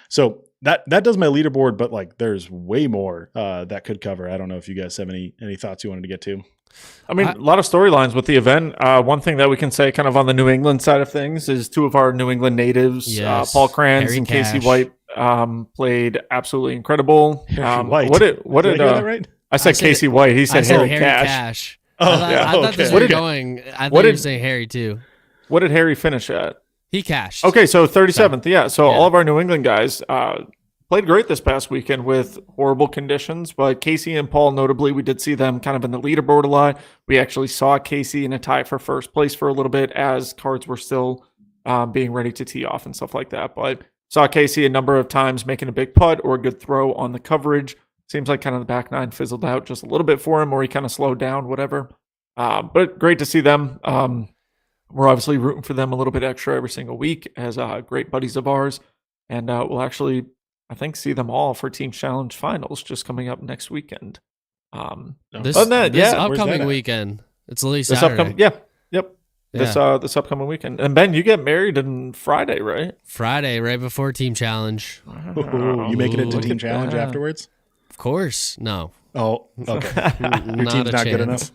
So that does my leaderboard, but like there's way more that could cover. I don't know if you guys have any thoughts you wanted to get to. I mean, a lot of storylines with the event. One thing that we can say kind of on the New England side of things is 2 of our New England natives, Paul Kranz and Casey White, played absolutely incredible. White. What did I get that right? I said Casey White. He said Harry Cash. Oh, I thought this was going. I thought you were saying Harry too. What did Harry finish at? He cashed. Okay, so 37th. Yeah. So all of our New England guys played great this past weekend with horrible conditions, but Casey and Paul, notably, we did see them kind of in the leaderboard a lot. We actually saw Casey in a tie for first place for a little bit as cards were still being ready to tee off and stuff like that. But saw Casey a number of times making a big putt or a good throw on the coverage. Seems like kind of the back 9 fizzled out just a little bit for him, or he kind of slowed down, whatever. But great to see them. We're obviously rooting for them a little bit extra every single week as great buddies of ours. And we'll actually, I think, see them all for Team Challenge Finals just coming up next weekend. This upcoming weekend. It's at least Saturday. This upcoming weekend. And Ben, you get married on Friday, right? Friday, right before Team Challenge. You making it to Team Challenge afterwards? Of course. No. Oh, okay. Your team's not good enough?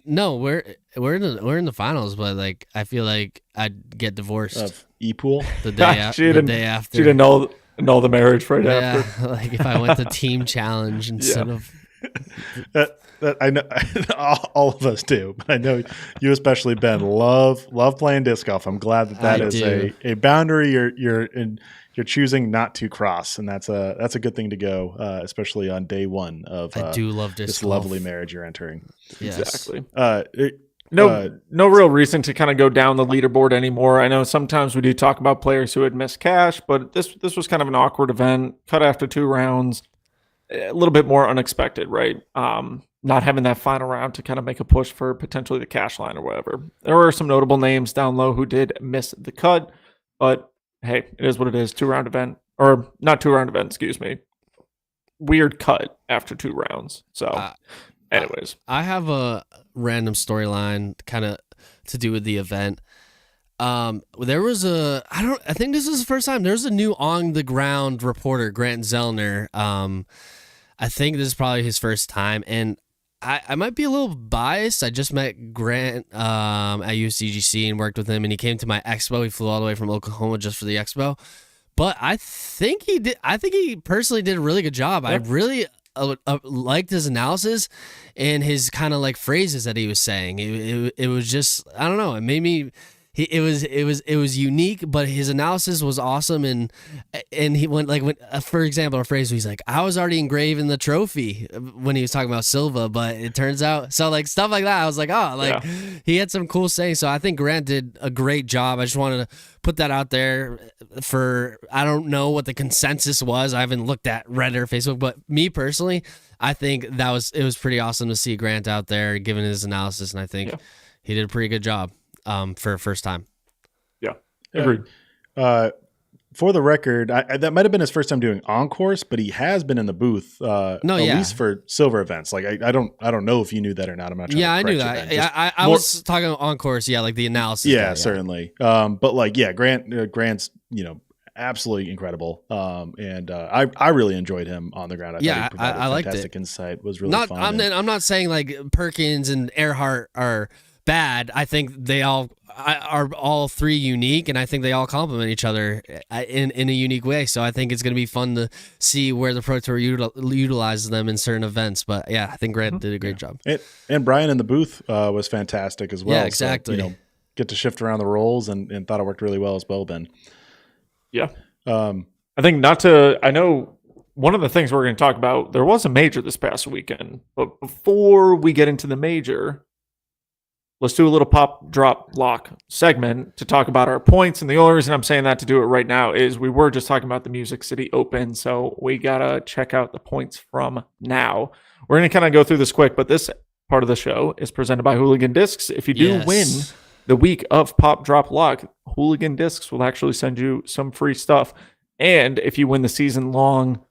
No, we're in the finals, but like I feel like I'd get divorced of E-Pool the day after. She didn't know the marriage right after. Like if I went to Team Challenge instead of I know all of us do, but I know you especially, Ben, love playing disc golf. I'm glad that is a boundary you're choosing not to cross, and that's a good thing to go, especially on day one of I do love this lovely marriage you're entering. Yes. Exactly. No real reason to kind of go down the leaderboard anymore. I know sometimes we do talk about players who had missed cash, but this was kind of an awkward event, cut after 2 rounds, a little bit more unexpected, right? Not having that final round to kind of make a push for potentially the cash line or whatever. There were some notable names down low who did miss the cut, but hey, it is what it is. 2-round event, or not 2-round event, excuse me. Weird cut after 2 rounds. So, anyways. I have a random storyline kind of to do with the event. There was I think this is the first time. There's a new on the ground reporter, Grant Zellner. I think this is probably his first time, and I might be a little biased. I just met Grant at USDGC and worked with him, and he came to my expo. He flew all the way from Oklahoma just for the expo. But I think he did. I think he personally did a really good job. Yep. I really liked his analysis and his kind of like phrases that he was saying. It was just, I don't know. It made me. It was unique, but his analysis was awesome, and he went for example, a phrase where he's like, "I was already engraving the trophy" when he was talking about Silva, but it turns out like stuff like that. I was like, he had some cool sayings. So I think Grant did a great job. I just wanted to put that out there I don't know what the consensus was. I haven't looked at Reddit or Facebook, but me personally, I think it was pretty awesome to see Grant out there giving his analysis, and I think he did a pretty good job. For first time. Yeah, agreed. For the record, that might have been his first time doing on-course, but he has been in the booth at least for silver events. Like I don't know if you knew that or not. I'm not trying to I knew that. I was talking on-course, like the analysis. Yeah, certainly. But Grant's, absolutely incredible. And I really enjoyed him on the ground. I liked it. Fantastic insight. Was really fun. I'm not saying like Perkins and Earhart are bad. I think they all are all 3 unique, and I think they all complement each other in a unique way. So I think it's going to be fun to see where the Pro Tour utilizes them in certain events. But yeah, I think Grant did a great job. And Brian in the booth was fantastic as well. Yeah, exactly. So, get to shift around the roles and thought it worked really well as well, Ben. Yeah. I think I know one of the things we're going to talk about, there was a major this past weekend, but before we get into the major, let's do a little pop, drop, lock segment to talk about our points. And the only reason I'm saying that to do it right now is we were just talking about the Music City Open, so we got to check out the points from now. We're going to kind of go through this quick, but this part of the show is presented by Hooligan Discs. If you do win the week of Pop, Drop, Lock, Hooligan Discs will actually send you some free stuff. And if you win the season-long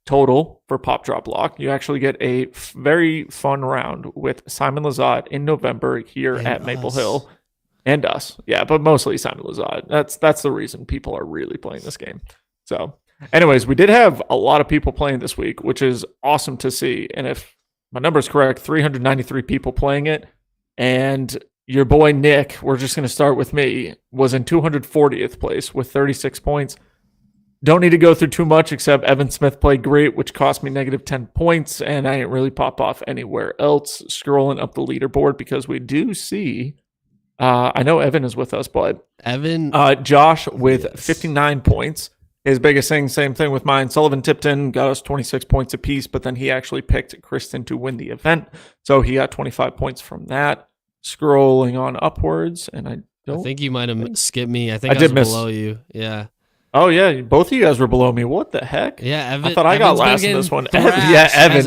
total for Pop Drop Lock, you actually get a very fun round with Simon Lizotte in November here at Maple Hill, and us. Yeah, but mostly Simon Lizotte. That's the reason people are really playing this game. So, anyways, we did have a lot of people playing this week, which is awesome to see. And if my number is correct, 393 people playing it, and your boy Nick, we're just going to start with me, was in 240th place with 36 points. Don't need to go through too much, except Evan Smith played great, which cost me negative 10 points, and I didn't really pop off anywhere else scrolling up the leaderboard because we do see, I know Evan is with us, but Josh with 59 points. His biggest thing, same thing with mine. Sullivan Tipton got us 26 points apiece, but then he actually picked Kristen to win the event, so he got 25 points from that. Scrolling on upwards, and I think you might have skipped me. I think I was below you. Yeah. Oh, yeah. Both of you guys were below me. What the heck? Yeah, Evan. I thought I got last in this one. Evan.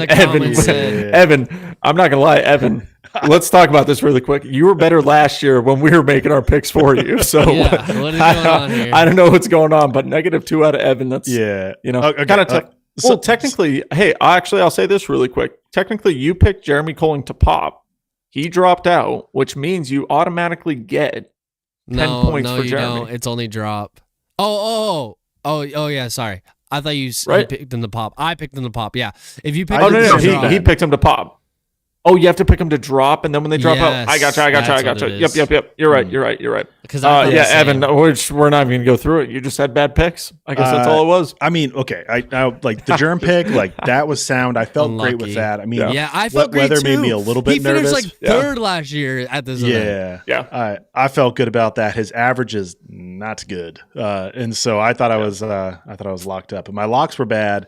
I'm not going to lie, Evan. Let's talk about this really quick. You were better last year when we were making our picks for you. So what is going on here? I don't know what's going on, but -2 out of Evan. That's, kind of technically, hey, I'll say this really quick. Technically, you picked Jeremy Colling to pop. He dropped out, which means you automatically get 10 points for Jeremy. No, it's only drop. Oh, yeah, sorry. I thought you picked him to pop. I picked him to pop, yeah. If you picked he picked him to pop. Oh, you have to pick them to drop, and then when they drop out, I got you. Yep. You're right. Because Evan, we're not even going to go through it. You just had bad picks. I guess that's all it was. I mean, okay. I like the germ pick, like that was sound. I felt great with that. I mean, I felt great weather too. made me a little bit nervous. He finished third last year at this event. Yeah. I felt good about that. His average is not good, and so I thought I was locked up. But my locks were bad.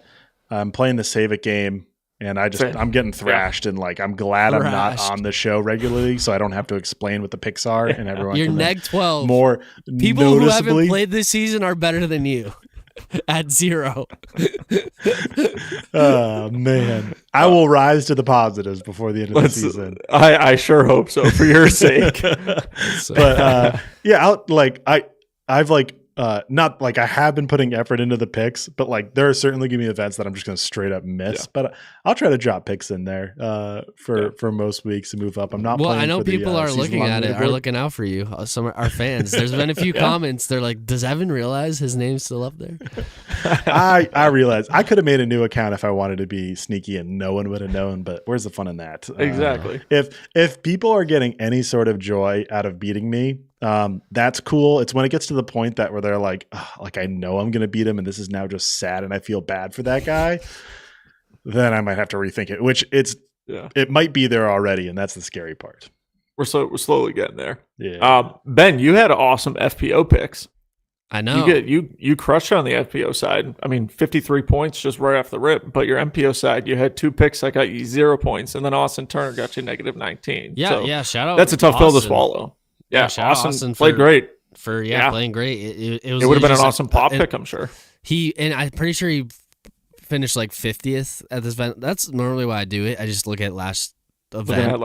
I'm playing the save it game. And I'm getting thrashed, and I'm glad I'm not on the show regularly, so I don't have to explain what the picks are, and everyone. You're can neg 12. More people who haven't played this season are better than you at 0. Oh man, I will rise to the positives before the end of the season. I sure hope so for your sake. But I've not like I have been putting effort into the picks, but there are certainly going to be events that I'm just going to straight up miss. Yeah. But I'll try to drop picks in there for most weeks to move up. I'm not. Well, I know people are looking at it, are looking out for you. Some are our fans. There's been a few comments. They're like, "Does Evan realize his name's still up there?" I realize I could have made a new account if I wanted to be sneaky, and no one would have known. But where's the fun in that? Exactly. If people are getting any sort of joy out of beating me. That's cool. It's when it gets to the point where they're like I know I'm going to beat him and this is now just sad and I feel bad for that guy, then I might have to rethink it, which it might be there already. And that's the scary part. We're slowly getting there. Yeah. Ben, you had awesome FPO picks. I know you crushed on the FPO side. I mean, 53 points just right off the rip, but your MPO side, you had 2 picks that got you 0 points. And then Austin Turner got you negative 19. Yeah. Shout out. That's a tough Austin. pill to swallow. Yeah, Austin played great. Playing great. It would have been an awesome pop pick, I'm sure. I'm pretty sure he finished 50th at this event. That's normally why I do it. I just look at last event from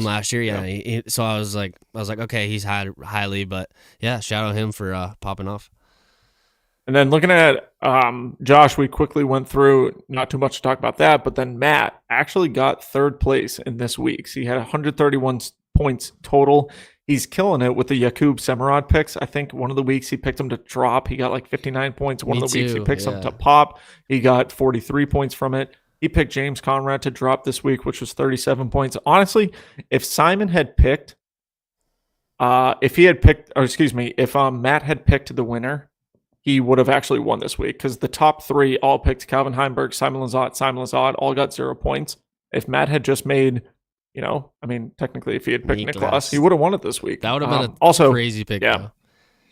last year. Yeah. So I was like, okay, he's highly, but yeah, shout out him for popping off. And then looking at Josh, we quickly went through, not too much to talk about that, but then Matt actually got 3rd place in this week. So he had 131 points total. He's killing it with the Yakub Semerad picks. I think one of the weeks he picked him to drop. He got 59 points. One of the weeks he picks him to pop. He got 43 points from it. He picked James Conrad to drop this week, which was 37 points. Honestly, if Simon had picked, if Matt had picked the winner, he would have actually won this week because the top 3 all picked Calvin Heimberg, Simon Lizotte, all got 0 points. If Matt had just made... technically, if he had picked Niklas, he would have won it this week. That would have been also crazy pick. Yeah,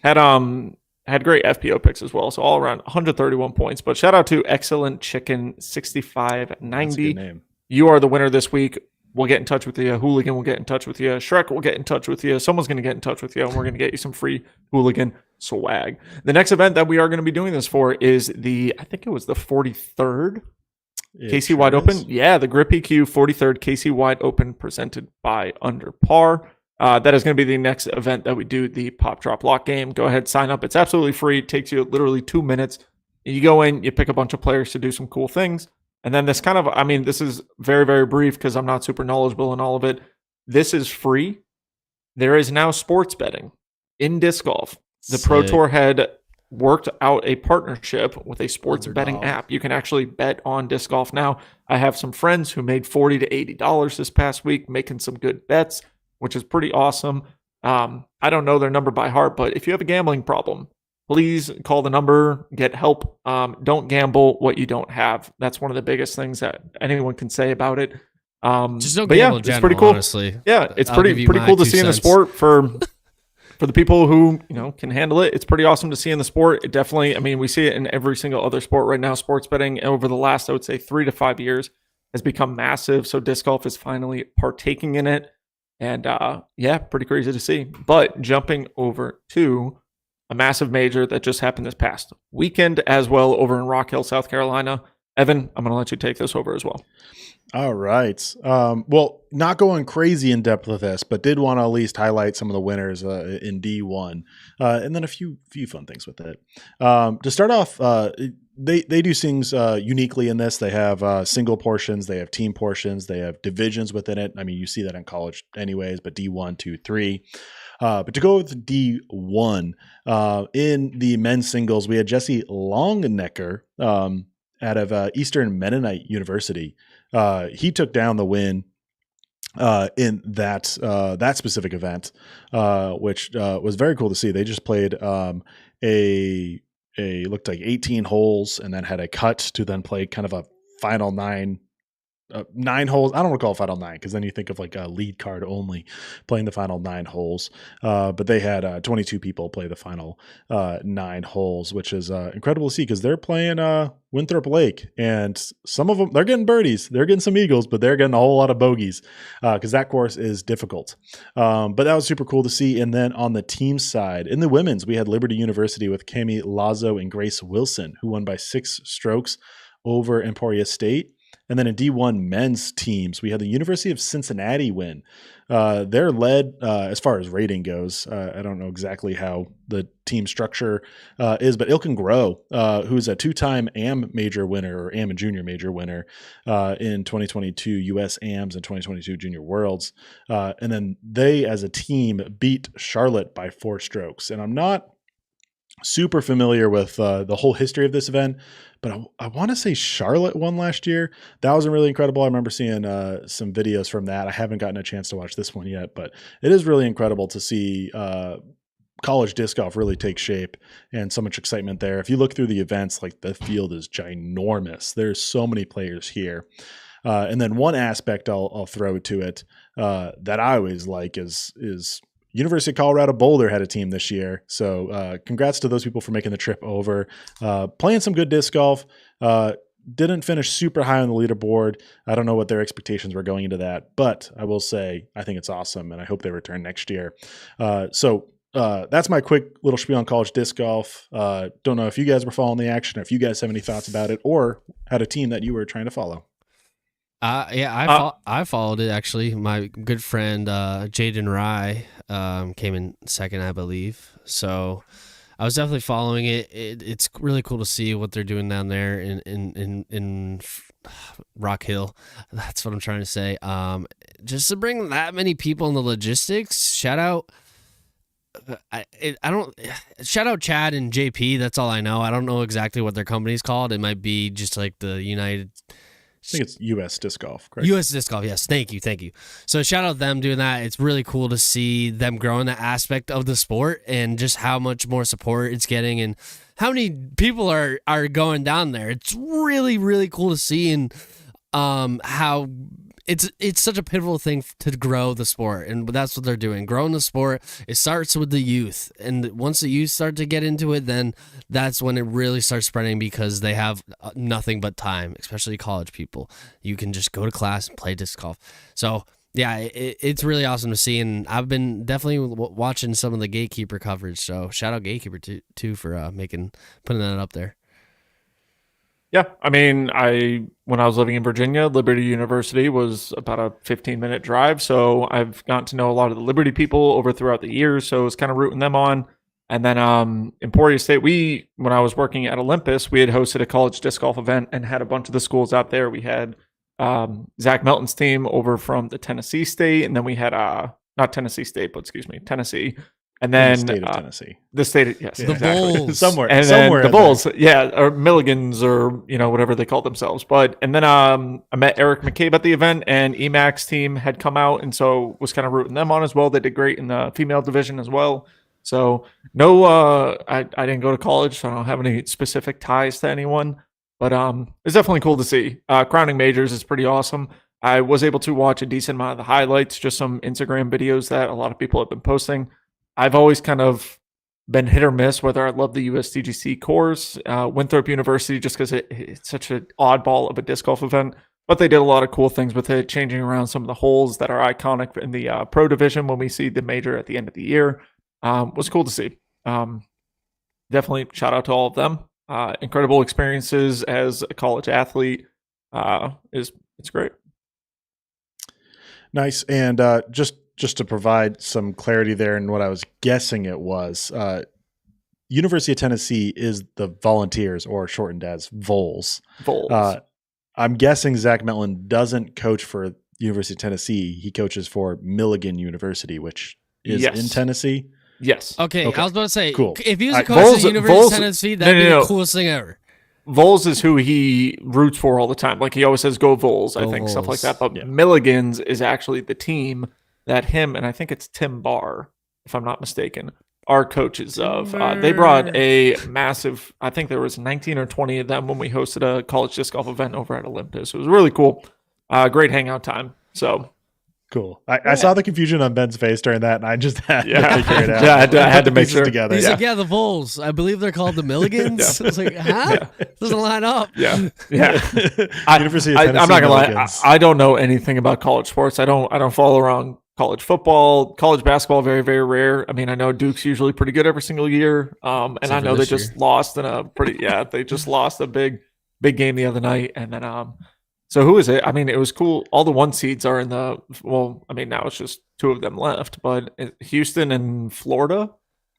had great FPO picks as well. So all around 131 points. But shout out to Excellent Chicken 6590. You are the winner this week. We'll get in touch with you. Hooligan will get in touch with you. Shrek will get in touch with you. Someone's going to get in touch with you, and we're going to get you some free Hooligan swag. The next event that we are going to be doing this for is I think it was the 43rd. KC Wide Open. Yeah, the Grip EQ 43rd KC Wide Open presented by Under Par. That is going to be the next event that we do, the Pop Drop Lock game. Go ahead, sign up. It's absolutely free. It takes you literally 2 minutes. You go in, you pick a bunch of players to do some cool things. And then this this is very, very brief because I'm not super knowledgeable in all of it. This is free. There is now sports betting in disc golf. The Pro Tour had worked out a partnership with a sports betting app. You can actually bet on disc golf now. I have some friends who made $40 to $80 this past week making some good bets, which is pretty awesome. I don't know their number by heart, but if you have a gambling problem, please call the number, get help. Don't gamble what you don't have. That's one of the biggest things that anyone can say about it. Just don't gamble in general, it's pretty cool. Honestly. Yeah, it's pretty cool to see in the sport for the people who can handle it. It's pretty awesome to see in the sport. It definitely, we see it in every single other sport right now. Sports betting over the last, I would say, 3 to 5 years has become massive. So disc golf is finally partaking in it. And pretty crazy to see. But jumping over to a massive major that just happened this past weekend as well over in Rock Hill, South Carolina. Evan, I'm going to let you take this over as well. All right. Well, not going crazy in depth with this, but did want to at least highlight some of the winners in D1, and then a few fun things with it. To start off, they do things uniquely in this. They have single portions, they have team portions, they have divisions within it. You see that in college anyways, but D1, 2, 3. But to go with D1, in the men's singles, we had Jesse Longnecker out of Eastern Mennonite University. He took down the win in that specific event, which was very cool to see. They just played a looked like 18 holes and then had a cut to then play kind of a final 9 holes. I don't want to call it final 9 because then you think of like a lead card only playing the final 9 holes. But they had 22 people play the final 9 holes, which is incredible to see because they're playing Winthrop Lake, and some of them, they're getting birdies, they're getting some eagles, but they're getting a whole lot of bogeys because that course is difficult. But that was super cool to see. And then on the team side, in the women's, we had Liberty University with Cami Lazo and Grace Wilson, who won by 6 strokes over Emporia State. And then in D1 men's teams, we had the University of Cincinnati win. They're led, as far as rating goes, I don't know exactly how the team structure is, but Ilkin Groh, who's a 2-time AM major winner, or AM and junior major winner in 2022 U.S. AMs and 2022 Junior Worlds. And then they, as a team, beat Charlotte by 4 strokes. And I'm not super familiar with the whole history of this event, but I want to say Charlotte won last year. That was really incredible. I remember seeing some videos from that. I haven't gotten a chance to watch this one yet, but it is really incredible to see college disc golf really take shape and so much excitement there. If you look through the events, like the field is ginormous. There's so many players here. And then one aspect I'll throw to it that I always like is University of Colorado Boulder had a team this year. So congrats to those people for making the trip over, playing some good disc golf. Didn't finish super high on the leaderboard. I don't know what their expectations were going into that, but I will say I think it's awesome, and I hope they return next year. So that's my quick little spiel on college disc golf. Don't know if you guys were following the action, or if you guys have any thoughts about it, or had a team that you were trying to follow. I followed it actually. My good friend Jaden Rye came in second, I believe. So I was definitely following it. It's really cool to see what they're doing down there in Rock Hill. That's what I'm trying to say. Just to bring that many people in the logistics. Shout out. Shout out Chad and JP. That's all I know. I don't know exactly what their company's called. It might be just like the United. I think it's U.S. Disc Golf, correct? U.S. Disc Golf, yes. Thank you. So shout out them doing that. It's really cool to see them growing that aspect of the sport and just how much more support it's getting and how many people are going down there. It's really, really cool to see, and how it's such a pivotal thing to grow the sport, and that's what they're doing. Growing the sport, it starts with the youth, and once the youth start to get into it, then that's when it really starts spreading because they have nothing but time, especially college people. You can just go to class and play disc golf. So yeah, it's really awesome to see, and I've been definitely watching some of the Gatekeeper coverage. So shout out Gatekeeper too for putting that up there. Yeah, I mean, when I was living in Virginia, Liberty University was about a 15-minute drive, so I've gotten to know a lot of the Liberty people over throughout the years, so I was kind of rooting them on. And then Emporia State, when I was working at Olympus, we had hosted a college disc golf event and had a bunch of the schools out there. We had Zach Melton's team over from the Tennessee State, and then we had not Tennessee State, but Tennessee. And then the state of Tennessee. The state of, yes, the exactly. Bulls. somewhere. And somewhere then the Bulls, yeah, or Milligans, or whatever they call themselves. And then I met Eric McCabe at the event, and Emacs team had come out, and so was kind of rooting them on as well. They did great in the female division as well. So no, I didn't go to college, so I don't have any specific ties to anyone. But it's definitely cool to see. Crowning majors is pretty awesome. I was able to watch a decent amount of the highlights, just some Instagram videos that a lot of people have been posting. I've always kind of been hit or miss whether I love the USDGC course, Winthrop University, just because it's such an oddball of a disc golf event. But they did a lot of cool things with it, changing around some of the holes that are iconic in the pro division when we see the major at the end of the year. Was cool to see. Definitely shout out to all of them. Incredible experiences as a college athlete. It's great. Nice. And just to provide some clarity there in what I was guessing it was, University of Tennessee is the Volunteers, or shortened as Vols. Vols. I'm guessing Zach Melton doesn't coach for University of Tennessee. He coaches for Milligan University, which is in Tennessee. Yes. Okay, I was about to say, cool. If he was a coach at the University of Tennessee, that'd be the coolest thing ever. Vols is who he roots for all the time. Like he always says, "Go Vols," I think, stuff like that. But Milligan's is actually the team that him and I think it's Tim Barr, if I'm not mistaken, are coaches of. They brought a massive. I think there was 19 or 20 of them when we hosted a college disc golf event over at Olympus. It was really cool. Great hangout time. So. Cool. I saw the confusion on Ben's face during that, and I just had to figure it out. Yeah, I had to make sure. Together. He's like, the Vols. I believe they're called the Milligans. I was like, huh? Doesn't line up. Yeah. I'm not gonna lie. I don't know anything about college sports. I don't follow around college football, college basketball. Very, very rare. I mean, I know Duke's usually pretty good every single year. And I know they just lost in a pretty. They just lost a big game the other night, and then So who is it? I mean, it was cool. All the 1 seeds are in the. Well, I mean, now it's just 2 of them left, but Houston and Florida.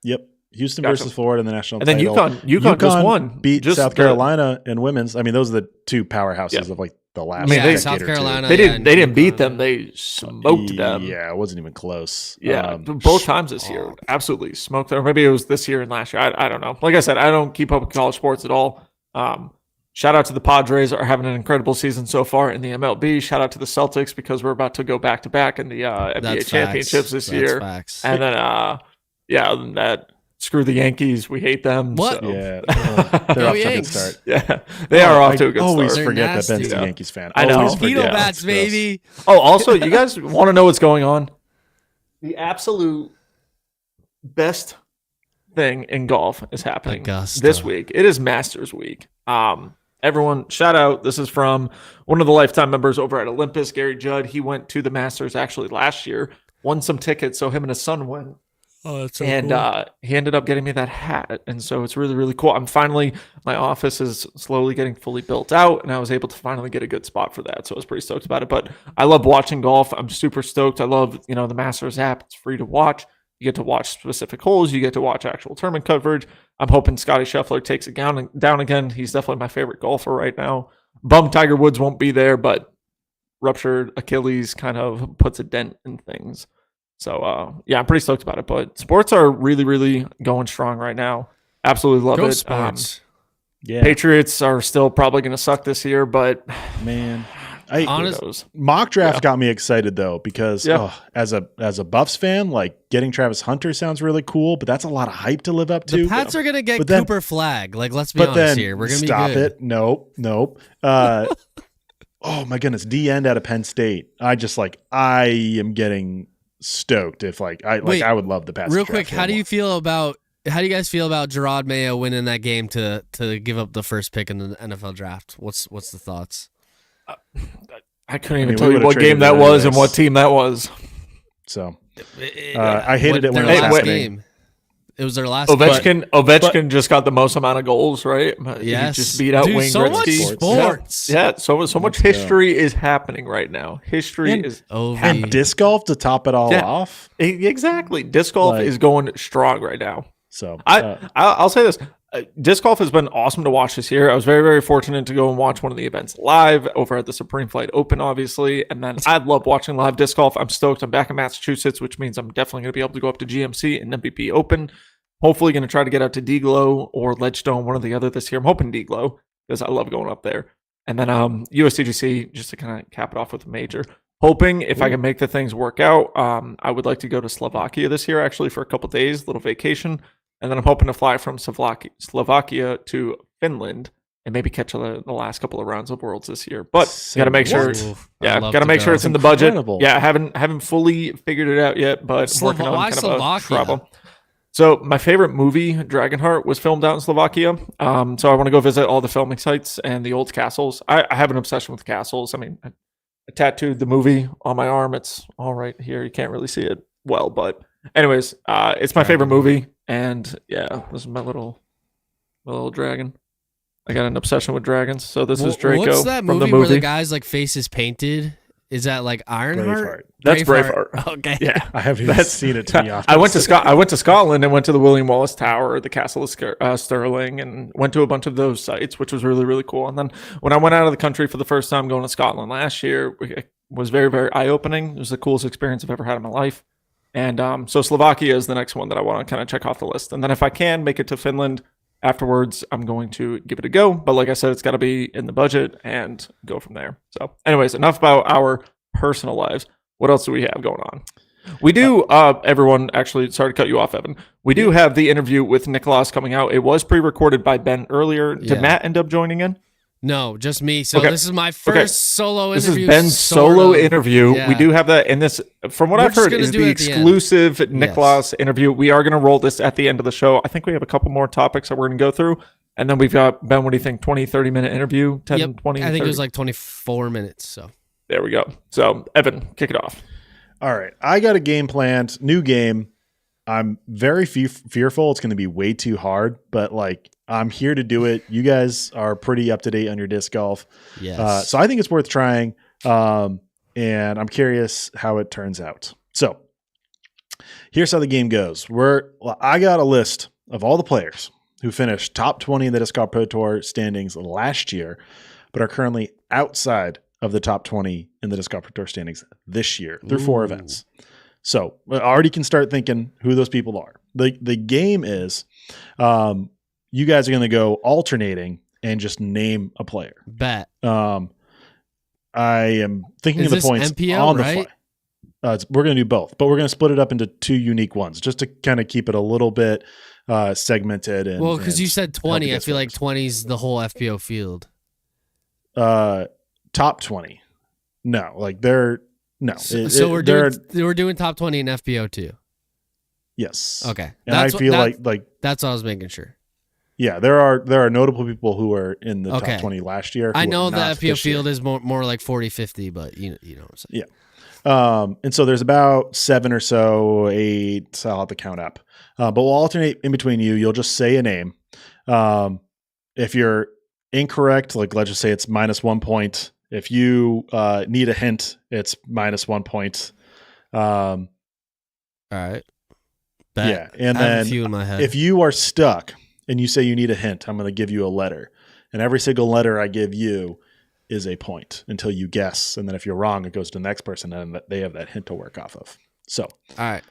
Yep, Houston versus Florida in the national. And then title. UConn just won, beat South Carolina in women's. I mean, those are the 2 powerhouses of like the last. I mean, South Carolina. They didn't beat them. They smoked them. Yeah, it wasn't even close. Yeah, both times this year, absolutely smoked them. Or maybe it was this year and last year. I don't know. Like I said, I don't keep up with college sports at all. Shout out to the Padres, are having an incredible season so far in the MLB. Shout out to the Celtics because we're about to go back to back in the NBA championships this year. Facts. And then, other than that, screw the Yankees. We hate them. What? So. Yeah, they're off to a good start. Yeah, they are off to a good start. I always They're forget nasty. that Ben's a Yankees fan. I know. Mosquito bats, baby. Oh, also, you guys want to know what's going on? The absolute best thing in golf is happening this week. It is Masters Week. Everyone, shout out. This is from one of the lifetime members over at Olympus, Gary Judd. He went to the Masters actually last year, won some tickets, so him and his son went. Oh, that's so and cool. He ended up getting me that hat, and so it's really, really cool. My office is slowly getting fully built out, and I was able to finally get a good spot for that, so I was pretty stoked about it. But I love watching golf. I'm super stoked. I love, the Masters app. It's free to watch. You get to watch specific holes. You get to watch actual tournament coverage. I'm hoping Scotty Scheffler takes it down again. He's definitely my favorite golfer right now. Bummed Tiger Woods won't be there, but ruptured Achilles kind of puts a dent in things. So, I'm pretty stoked about it. But sports are really, really going strong right now. Absolutely love Go it. sports. Patriots are still probably going to suck this year, but man. Mock draft got me excited though because as a Buffs fan, like getting Travis Hunter sounds really cool, but that's a lot of hype to live up to. The Pats are gonna get Cooper Flag. Like, let's be honest here. We're gonna be good. Stop it. Nope. Oh my goodness, D end out of Penn State. I am getting stoked if I would love the Pats. Real quick, how do you guys feel about Gerard Mayo winning that game to give up the first pick in the NFL draft? What's the thoughts? I couldn't even tell you what game that was and what team that was. So I hated it when it was happening. It was their last. Ovechkin just got the most amount of goals, right? Yes, he just beat out Wayne so Gretzky. Much sports. Yeah. So much history is happening right now. And disc golf to top it all off. Exactly, disc golf is going strong right now. So I'll say this. Disc golf has been awesome to watch this year. I was very, very fortunate to go and watch one of the events live over at the Supreme Flight Open, obviously. And then I love watching live disc golf. I'm stoked. I'm back in Massachusetts, which means I'm definitely going to be able to go up to GMC and MVP Open. Hopefully going to try to get out to D-Glow or Ledgestone, one or the other this year. I'm hoping D-Glow because I love going up there. And then USDGC, just to kind of cap it off with a major. Hoping if I can make the things work out, I would like to go to Slovakia this year, actually, for a couple days, little vacation. And then I'm hoping to fly from Slovakia to Finland and maybe catch the last couple of rounds of Worlds this year. But got to make sure, got to make sure it's in the budget. Yeah, I haven't fully figured it out yet, but working on kind of a travel. So my favorite movie, Dragonheart, was filmed out in Slovakia. So I want to go visit all the filming sites and the old castles. I have an obsession with castles. I mean, I tattooed the movie on my arm. It's all right here. You can't really see it well, but anyways, it's my favorite movie. And yeah, this is my little dragon. I got an obsession with dragons. So this is Draco. What's that from the movie where the guy's face is painted? Is that like Ironheart? That's Braveheart. Okay. Yeah, I haven't even seen it, to be honest. I went to Scotland and went to the William Wallace Tower, the Castle of Stirling, and went to a bunch of those sites, which was really, really cool. And then when I went out of the country for the first time going to Scotland last year, it was very, very eye-opening. It was the coolest experience I've ever had in my life. And so Slovakia is the next one that I want to kind of check off the list. And then if I can make it to Finland, Afterwards, I'm going to give it a go. But like I said, it's got to be in the budget and go from there. So, anyways, enough about our personal lives. What else do we have going on? We do, everyone, actually, sorry to cut you off, Evan. We do have the interview with Niklas coming out. It was pre-recorded by Ben earlier. Did Matt end up joining in? No, just me. So this is my first solo interview. This is Ben's solo interview. Yeah. We do have that. And this, from what I've heard, is the exclusive Niklas interview. We are going to roll this at the end of the show. I think we have a couple more topics that we're going to go through. And then we've got, Ben, what do you think? 20, 30-minute interview? 10, 20, I think it was like 24 minutes. So there we go. So, Evan, kick it off. All right. I got a game planned, new game. I'm very fearful it's going to be way too hard, but like I'm here to do it. You guys are pretty up to date on your disc golf. Yes. So I think it's worth trying. And I'm curious how it turns out. So here's how the game goes. I got a list of all the players who finished top 20 in the Disc Golf Pro Tour standings last year, but are currently outside of the top 20 in the Disc Golf Pro Tour standings this year through 4 events. So I already can start thinking who those people are. The game is you guys are going to go alternating and just name a player. Bet. I am thinking of the points MPO, on the right? fly. We're going to do both, but we're going to split it up into 2 unique ones just to kind of keep it a little bit segmented. And, because you said 20, I feel like 20 is the whole FPO field. Top 20. No, like they're no. So we're doing top 20 in FPO too. Yes. Okay. And I feel like that's what I was making sure. Yeah, there are notable people who are in the top 20 last year. I know the FPO field is more like 40, 50, but you know what I'm saying. Yeah. And so there's about 7 or so, 8. So I'll have to count up. But we'll alternate in between you. You'll just say a name. If you're incorrect, like let's just say it's -1 point. If you need a hint, it's -1 point. All right. Yeah, and then a few in my head. If you are stuck and you say you need a hint, I'm going to give you a letter, and every single letter I give you is a point until you guess, and then if you're wrong, it goes to the next person, and they have that hint to work off of. So, all right,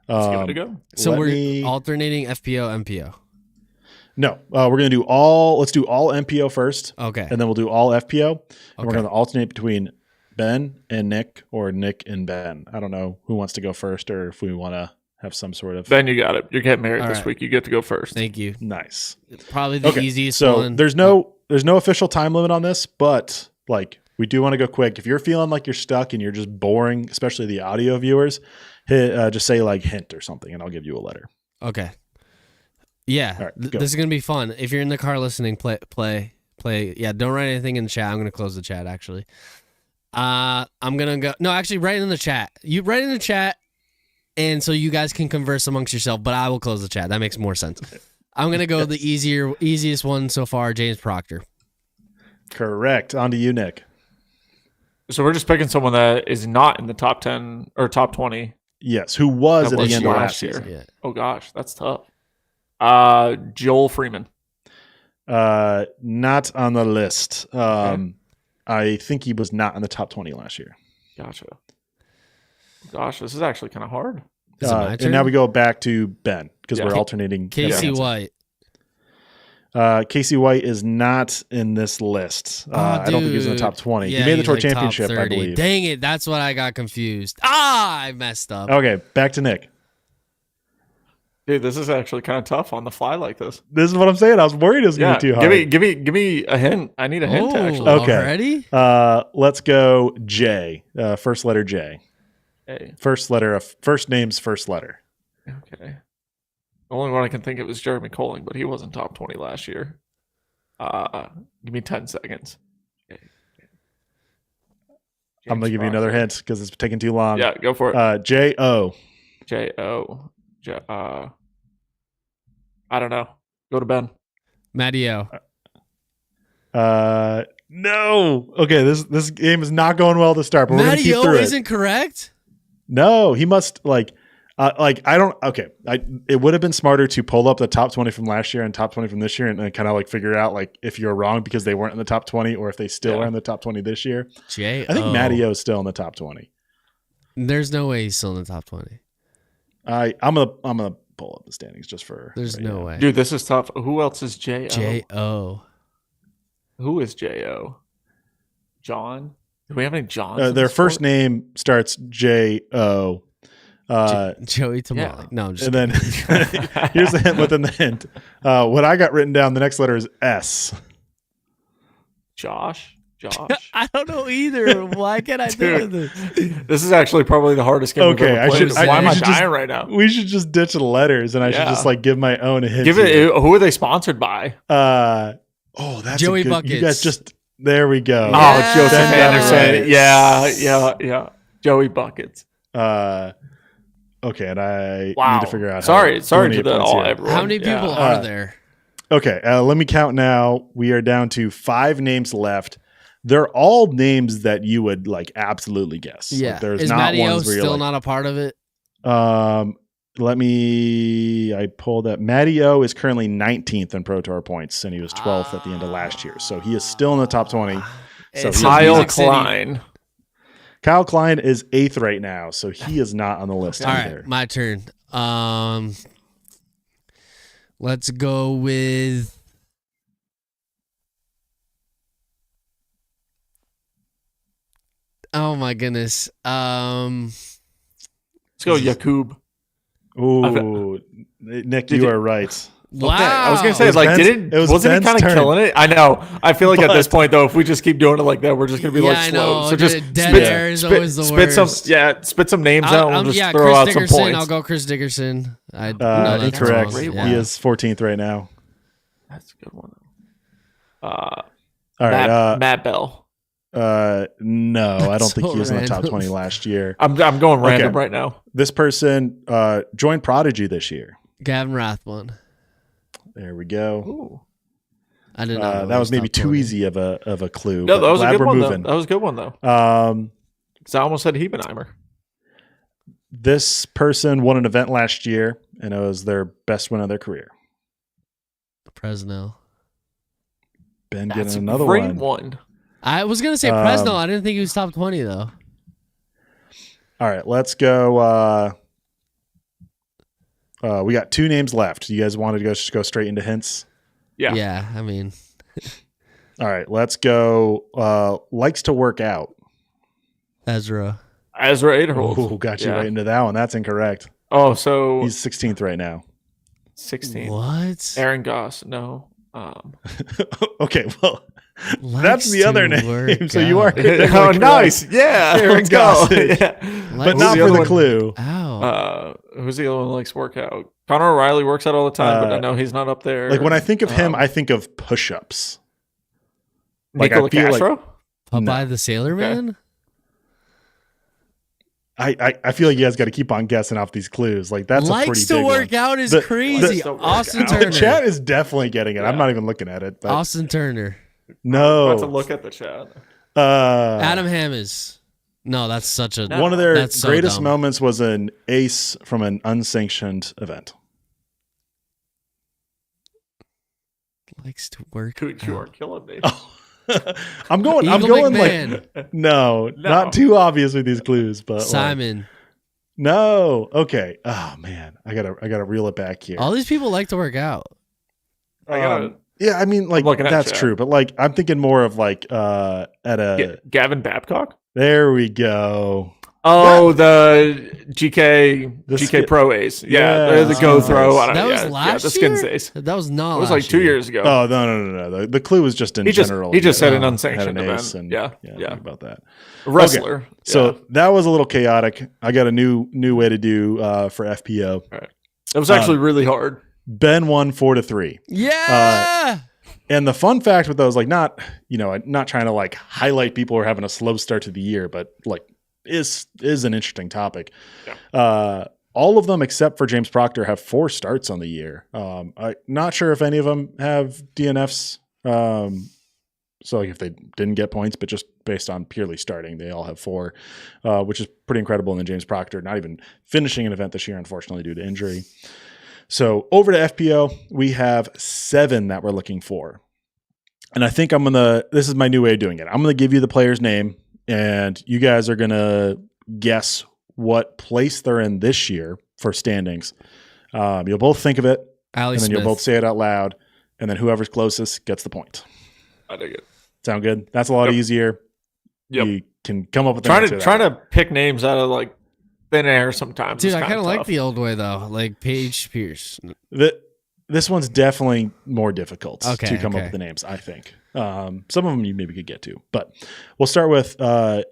let's give it a go. So we're alternating FPO, MPO. No, we're going to do all. Let's do all MPO first. Okay, and then we'll do all FPO, and we're going to alternate between Ben and Nick or Nick and Ben. I don't know who wants to go first, or if we want to have some sort of. Ben, you got it. You're getting married this week. You get to go first. Thank you. Nice. Probably the easiest So one. there's no official time limit on this, but like we do want to go quick. If you're feeling like you're stuck and you're just boring, especially the audio viewers, just say like hint or something, and I'll give you a letter. Okay. Yeah, right, this is gonna be fun. If you're in the car listening, play. Yeah, don't write anything in the chat. I'm gonna close the chat. Actually, I'm gonna go. No, actually, write in the chat. You write in the chat, and so you guys can converse amongst yourself. But I will close the chat. That makes more sense. I'm gonna go the easiest one so far. James Proctor. Correct. On to you, Nick. So we're just picking someone that is not in the top 10 or top 20. Yes, who was at the end of last year. Yeah. Oh gosh, that's tough. Joel Freeman. Not on the list. I think he was not in the top 20 last year. Gotcha. Gosh, this is actually kind of hard. And now we go back to Ben because we're alternating. Casey White. Casey White is not in this list. I don't think he's in the top 20. Yeah, he made the tour like championship, I believe. Dang it. That's what I got confused. I messed up. Okay, back to Nick. Dude, this is actually kind of tough on the fly like this. This is what I'm saying. I was worried it was going to be too hard. Give me a hint. I need a hint, actually. Okay. Already? Let's go J. First letter J. A. First letter of first name's first letter. Okay. The only one I can think of is Jeremy Colling, but he wasn't top 20 last year. Give me 10 seconds. I'm going to give you another hint because it's taking too long. Yeah, go for it. J-O. J-O. I don't know. Go to Ben. Matteo. No. Okay, this game is not going well to start, but we're going to keep through it. Isn't correct? No, he must I don't. Okay, it would have been smarter to pull up the top 20 from last year and top 20 from this year, and then kind of like figure out like if you're wrong because they weren't in the top 20 or if they still are in the top 20 this year. I think Matteo is still in the top 20. There's no way he's still in the top 20. I'm gonna pull up the standings just for. There's right no now. way. Dude, this is tough. Who else is J-O? J-O. Who is J-O? John? Do we have any Johns? Their first name starts J-O. Joey Tamale. yeah. No, I'm just And then here's the hint within the hint. What I got written down, the next letter is S. Josh? I don't know either. Why can't I do this? This is actually probably the hardest game Okay, we've ever I played. should- Why am we I should dying just- right now? We should just ditch the letters, and I should just like give my own hint. Give it. Who are they sponsored by? That's Joey a good, Buckets. You guys just there we go. Oh, Joseph Ben Anderson. Buckets. Yeah. Joey Buckets. Okay, and I Wow. need to figure out. Sorry how to eliminate the points all here. everyone. How many Yeah. people are there? Okay, let me count now. We are down to 5 names left. They're all names that you would like absolutely guess. Yeah. Like, there's Is not Matty O ones where you're still like, not a part of it? I pulled up. Matty O is currently 19th in Pro Tour points, and he was 12th at the end of last year. So he is still in the top 20. So It's Kyle Music City. Klein. Kyle Klein is 8th right now, so he is not on the list All either. right, my turn. Let's go with oh my goodness. Let's go, Yakub. Ooh, Nick, Did you you- are right. Wow. Okay, I was gonna say, It was like, Ben's- it was wasn't he Ben's kind of turn. killing it? I know. I feel like at this But- point, though, if we just keep doing it like that, we're just gonna be Yeah, like I slow. know. So just Dead spit, air is spit, always the spit worst. spit some names out. And we'll just throw Chris out Dickerson. some points. I'll go Chris Dickerson. No, that's Incorrect. wrong. Great Yeah. He is 14th right now. That's a good one. All right. Matt Bell. No, I don't think So he was in the top random. 20 last year. I'm going random Okay. right now. This person joined Prodigy this year. Gavin Rathbone. There we go. Ooh. I didn't know. That was maybe too easy of a clue. No, but that was a glad good we're one. moving. That was a good one though. 'Cause I almost said Hebenheimer. This person won an event last year, and it was their best win of their career. Presnell. Ben That's getting a another great one. one. I was gonna say Presnell. I didn't think he was top 20 though. All right, let's go. We got 2 names left. You guys wanted to just go straight into hints? Yeah. Yeah, I mean, All right, let's go. Likes to work out. Ezra. Ezra Aderholt. Oh, got you Yeah. right into that one. That's incorrect. Oh, so He's 16th right now. 16. What? Aaron Goss. No. Okay, well, Likes that's the other to name. work So you are out. technically Oh, correct. nice. Yeah. Aaron Let's go. Gossage. Yeah. But Likes not the for other the one? clue. Ow. Who's the other one that likes to work out? Connor O'Reilly works out all the time, but I Uh, know he's not up there. Like when I think of him, I think of push-ups. like, I Nikola feel like- Castro? Popeye the Sailor Man? I feel like you guys got to keep on guessing off these clues. Like that's a pretty Likes to big work one. out is The- crazy. Likes to work Austin out. Turner. The chat is definitely getting it. I'm Yeah. not even looking at it. But Austin Turner. I'm about to no. look at the chat. Adam Hammes. No, that's such a One of their That's so greatest dumb. moments was an ace from an unsanctioned event. likes to work. Dude, you are out. killing me. I'm going Eagle McMahon. like no, not too obvious with these clues, but like, Simon. no. Okay. Oh man, I gotta reel it back here. All these people like to work out. I gotta Yeah, I mean, like looking at that's chat. true, but like I'm thinking more of like at a. Gavin Babcock. There we go. Oh, the GK The GK skin- Pro Ace. Yeah, Yeah, the go that's throw. nice. I don't That know. was Yeah, last the skins year? days. That was not It was last like 2 year. years ago. Oh no. The clue was just in he just general. he just said an Oh, unsanctioned had an ace event. and Yeah, think about that. wrestler. So Yeah. that was a little chaotic. I got a new way to do for FPO. It was actually really hard. Ben won 4-3. Yeah. And the fun fact with those, like not trying to like highlight people who are having a slow start to the year, but like is an interesting topic. Yeah. All of them except for James Proctor have 4 starts on the year. I'm not sure if any of them have DNFs. So like if they didn't get points, but just based on purely starting, they all have 4, which is pretty incredible. And then James Proctor not even finishing an event this year, unfortunately, due to injury. So over to FPO, we have 7 that we're looking for. And I think this is my new way of doing it. I'm going to give you the player's name, and you guys are going to guess what place they're in this year for standings. You'll both think of it, Allie and then Smith. you'll both say it out loud, and then whoever's closest gets the point. I dig it. Sound good? That's a lot easier. Yep. You can come up with trying to pick names out of like thin air sometimes. Dude, I kind of like the old way though, like Paige Pierce. This one's definitely more difficult to come up okay. with the names, I think. Some of them you maybe could get to. But we'll start with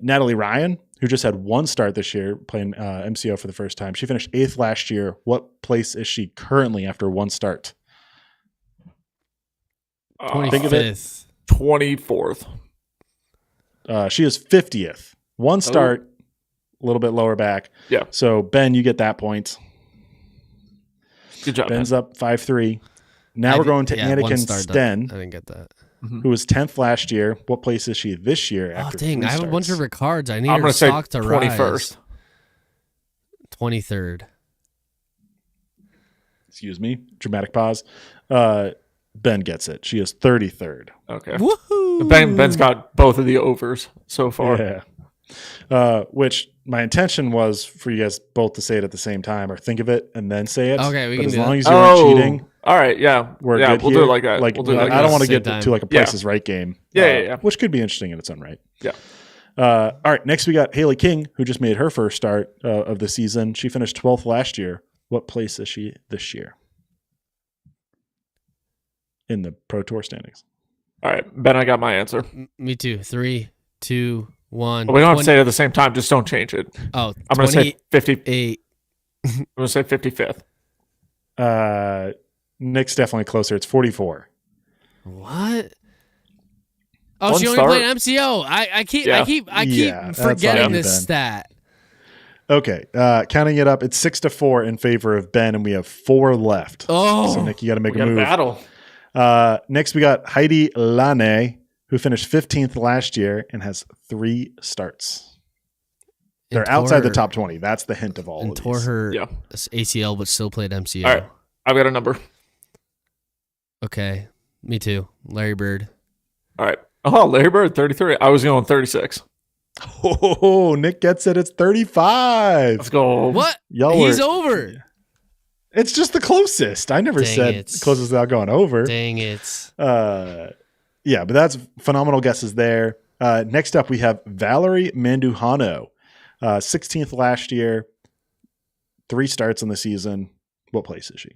Natalie Ryan, who just had one start this year playing MCO for the first time. She finished 8th last year. What place is she currently after one start? 25th. Think of it. 24th. She is 50th. One start, a little bit lower back. Yeah. So, Ben, you get that point. Good job. Ben's up 5-3. Now we're going to Anakin Sten, I didn't get that. who was 10th last year. What place is she this year? Oh, After dang. three I have a bunch of starts? cards. I need I'm her going to say stock to 21st. rise. 23rd. Excuse me. Dramatic pause. Ben gets it. She is 33rd. Okay. Woohoo! Ben's got both of the overs so far. Yeah. Which my intention was for you guys both to say it at the same time or think of it and then say it. Okay, we but can as do long that. as you weren't cheating, All right. Yeah. we're yeah. good We'll here. do it like that. Like, We'll do it like I don't that. want to Same get time. to like a Price is Right game. Yeah. Which could be interesting in its own right. Yeah. All right. Next, we got Haley King, who just made her first start of the season. She finished 12th last year. What place is she this year in the Pro Tour standings? All right. Ben, I got my answer. Me too. 3, 2, 1. But we don't have to say it at the same time. Just don't change it. Oh, I'm going to say 50. 8. I'm going to say 55th. Nick's definitely closer. It's 44. What? Oh, One she only start. played MCO. I keep Yeah, that's forgetting on you, this Ben. stat. Okay, counting it up, it's 6-4 in favor of Ben, and we have 4 left. Oh, So Nick, you got to make We a got a move. battle. Next, we got Heidi Lane, who finished 15th last year and has 3 starts. They're And outside the tore- top 20. That's the hint of all and of tore these. her Yeah. ACL, but still played MCO. All right. I've got a number. Okay, me too. Larry Bird. All right. Oh, Larry Bird, 33. I was going 36. Oh, Nick gets it. It's 35. Let's go. What? Y'all He's were- over. It's just the closest. I never Dang said it. closest without going over. Dang it. Yeah, but that's phenomenal guesses there. Next up, we have Valerie Mandujano, 16th last year, 3 starts in the season. What place is she?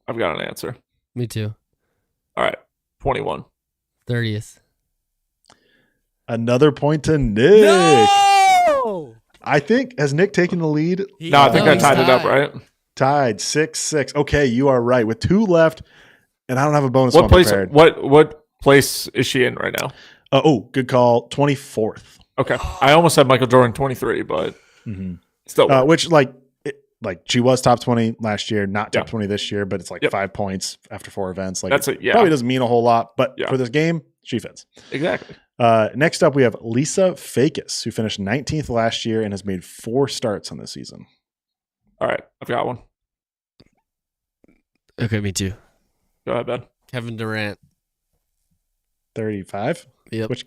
I've got an answer. Me too. All right. 21. 30th. Another point to Nick. No! I think, has Nick taken the lead? No, I think I he's tied it up, right? Tied 6-6. Okay, you are right. With 2 left, and I don't have a bonus What one place? prepared. What place is she in right now? Good call. 24th. Okay. I almost said Michael Jordan 23, but still. Which, she was top 20 last year, not top Yeah. 20 this year, but it's like Yep. 5 points after 4 events. Like, That's it, yeah. Probably doesn't mean a whole lot, but Yeah. for this game, she fits. Exactly. Next up, we have Lisa Fakis, who finished 19th last year and has made 4 starts on this season. All right. I've got one. Okay, me too. Go ahead, Ben. Kevin Durant. 35. Yep. Which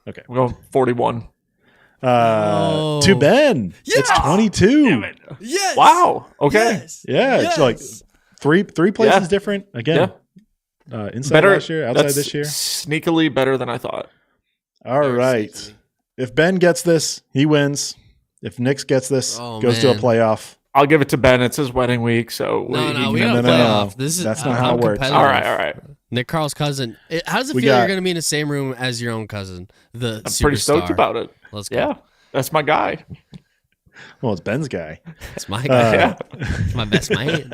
I'm going 41. To Ben. It's 22. Yes. Wow. Okay. Yeah, it's like three places different. Again, inside Better last year, outside that's this year. Sneakily better than I thought. All right. sneakily. If Ben gets this, he wins. If Nick gets this, Oh, goes to a man. playoff. I'll give it to Ben. It's his wedding week, so We No, don't no, play no. off. This is That's not how it works. competitive. all right. Nick Carl's cousin. How does it We feel? You're got- going to be in the same room as your own cousin, the I'm pretty stoked superstar? about it. Let's go. Yeah, that's my guy. Well, it's Ben's guy. It's my guy. Yeah. It's my best man.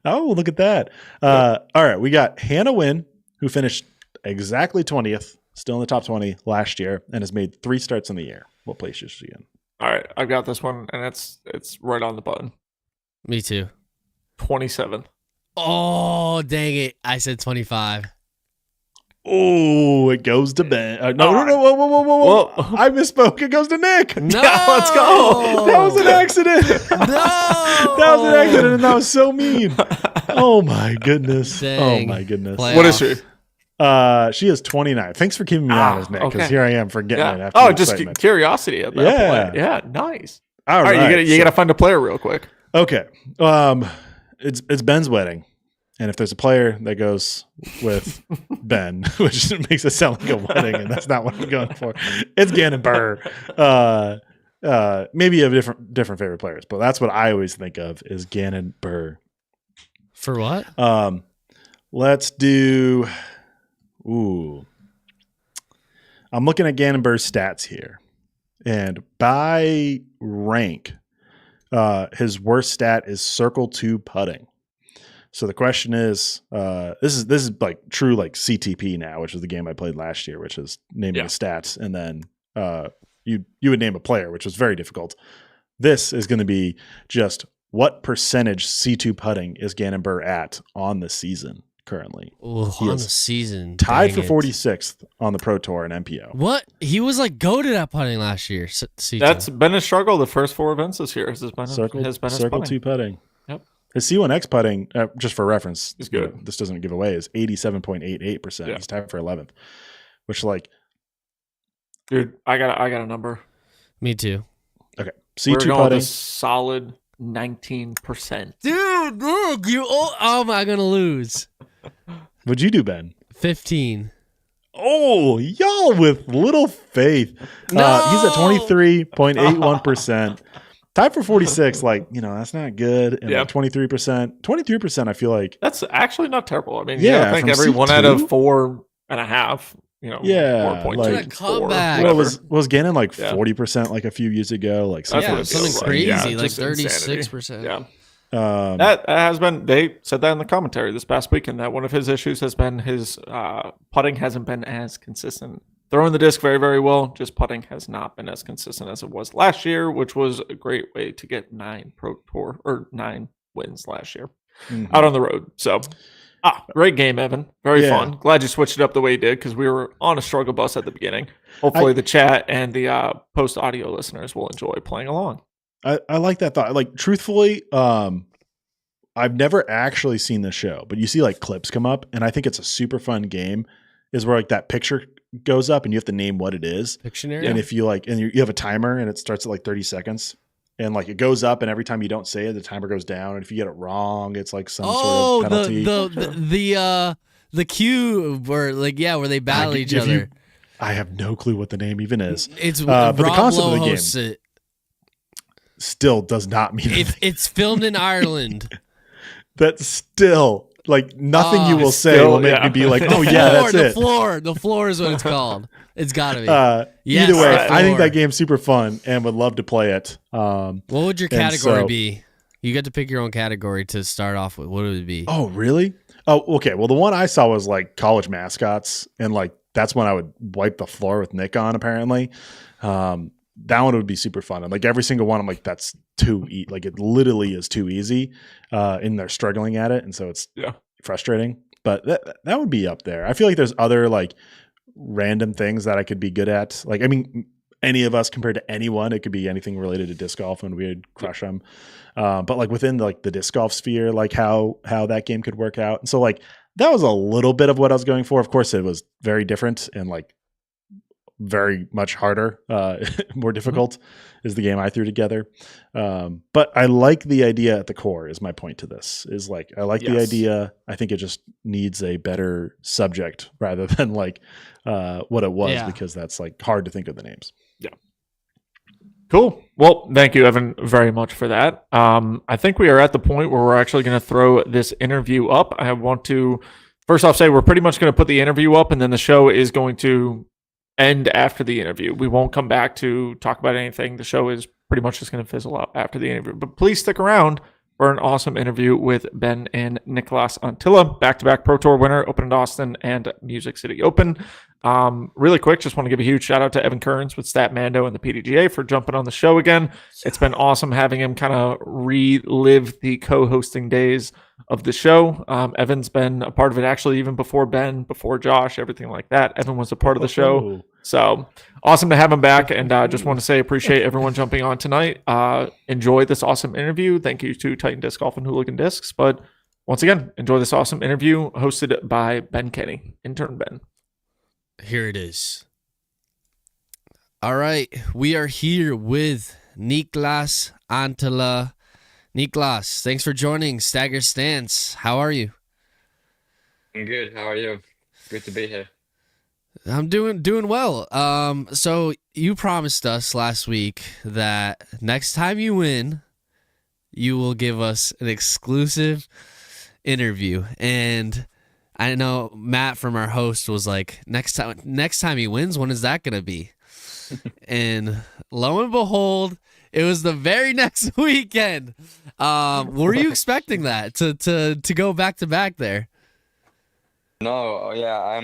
Oh, look at that. All right. We got Hannah Wynn, who finished exactly 20th, still in the top 20 last year, and has made 3 starts in the year. What place is she in? All right, I've got this one, and it's right on the button. Me too. 27. Oh, dang it. I said 25. Oh, it goes to Ben. No. Whoa. I misspoke. It goes to Nick. No. Yeah, let's go. That was an accident. No. That was an accident, and that was so mean. Oh, my goodness. Dang. Oh, my goodness. Playoff. What is she? She is 29. Thanks for keeping me honest, Nick, because okay. here I am forgetting it Yeah. after Oh, the just excitement. curiosity at that Yeah. point. Yeah, nice. All All right, right. you got to find a player real quick. Okay. it's Ben's wedding. And if there's a player that goes with Ben, which makes it sound like a wedding, and that's not what I'm going for, it's Gannon Burr. Maybe you have different favorite players, but that's what I always think of is Gannon Burr. For what? Let's do. Ooh, I'm looking at Gannon Burr's stats here, and by rank, his worst stat is circle 2 putting. So the question is, this is like true like CTP now, which is the game I played last year, which is naming the stats, and then you would name a player, which was very difficult. This is going to be just what percentage C2 putting is Gannon Burr at on the season currently? Ooh, on the season, tied for 46th on the Pro Tour and MPO. What? He was like goated at putting last year. C2. That's been a struggle the first 4 events this year. Has been circle putting. 2 putting. Yep. His C1X putting, just for reference, is good. This doesn't give away, is 87.88%. Yeah. He's tied for 11th, which like, dude, I got a number. Me too. Okay, C2 putting, solid 19%. Dude, look, am I gonna lose? What'd you do, Ben? 15. Oh, y'all with little faith. No! He's at 23.81%. Tied for 46, like, that's not good. And like 23%. 23%, I feel like. That's actually not terrible. I mean, I think every C2? 1 out of 4.5, 4 points. Like, comeback. Well, was Gannon like 40% like a few years ago? Like something crazy, like 36%. Yeah. That has been, they said that in the commentary this past weekend, that one of his issues has been his putting hasn't been as consistent. Throwing the disc very, very well, just putting has not been as consistent as it was last year, which was a great way to get 9 wins last year out on the road. So, great game, Evan. Very fun. Glad you switched it up the way you did, because we were on a struggle bus at the beginning. Hopefully the chat and the post audio listeners will enjoy playing along. I like that thought. Like, truthfully, I've never actually seen the show, but you see like clips come up, and I think it's a super fun game. Is where like that picture goes up and you have to name what it is. Pictionary. And if you like, and you have a timer and it starts at like 30 seconds, and like it goes up, and every time you don't say it, the timer goes down. And if you get it wrong, it's like some sort of penalty. The cue where where they battle each other. I have no clue what the name even is. It's but the concept Lowe of the game still does not mean it's filmed in Ireland. That's still. Like, nothing you will say will make me be like, that's it. The floor is what it's called. It's got to be. Either way, I think that game's super fun and would love to play it. What would your category be? You get to pick your own category to start off with. What would it be? Oh, really? Oh, okay. Well, the one I saw was like college mascots, and like that's when I would wipe the floor with Nick on, apparently. That one would be super fun. And like every single one, I'm like, that's too easy. Like it literally is too easy. And they're struggling at it. And so it's frustrating, but that would be up there. I feel like there's other like random things that I could be good at. Like, I mean, any of us compared to anyone, it could be anything related to disc golf and we'd crush them. But like within like the disc golf sphere, like how that game could work out. And so like, that was a little bit of what I was going for. Of course, it was very different and like very much harder, more difficult is the game I threw together. But I like the idea at the core is my point to this is like, I like the idea. I think it just needs a better subject rather than like what it was, because that's like hard to think of the names. Yeah. Cool. Well, thank you, Evan, very much for that. I think we are at the point where we're actually going to throw this interview up. I want to first off say we're pretty much going to put the interview up, and then the show is going to end after the interview. We won't come back to talk about anything. The show is pretty much just going to fizzle out after the interview. But please stick around for an awesome interview with Ben and Niklas Anttila, back-to-back Pro Tour winner, Open in Austin and Music City Open. Really quick, just want to give a huge shout out to Evan Kearns with Statmando and the PDGA for jumping on the show again. It's been awesome having him kind of relive the co-hosting days of the show. Evan's been a part of it actually even before Ben, before Josh, everything like that. Evan was a part of the show. So awesome to have him back. And just want to say appreciate everyone jumping on tonight. Enjoy this awesome interview. Thank you to Titan Disc Golf and Hooligan Discs. But once again, enjoy this awesome interview hosted by Ben Kenny, intern Ben. Here it is. All right. We are here with Niklas Anttila, Niklas, thanks for joining Stagger Stance. How are you? I'm good. How are you? Good to be here. I'm doing well. So you promised us last week that next time you win, you will give us an exclusive interview. And I know Matt from our host was like, next time he wins, when is that gonna be? And lo and behold, it was the very next weekend. Were you expecting that to go back to back there? No, yeah,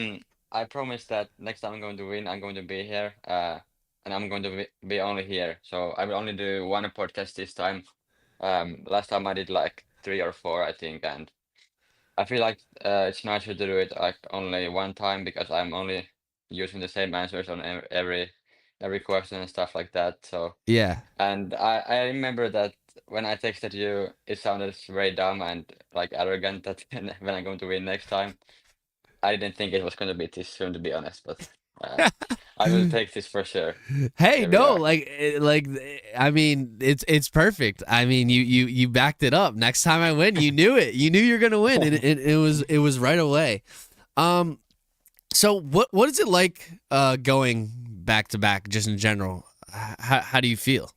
I promise that next time I'm going to win, I'm going to be here. And I'm going to be only here. So I will only do one podcast this time. Last time I did like three or four, I think, and I feel like it's nicer to do it like only one time because I'm only using the same answers on every question and stuff like that. So. Yeah. And I remember that when I texted you, it sounded very dumb and like arrogant that when I'm going to win next time. I didn't think it was going to be this soon, to be honest, but I will take this for sure. Hey, Here we no, are. I mean, it's perfect. I mean, you backed it up. Next time I win, you knew it. You knew you're gonna win, and it was right away. So what is it like going back to back, just in general? How do you feel?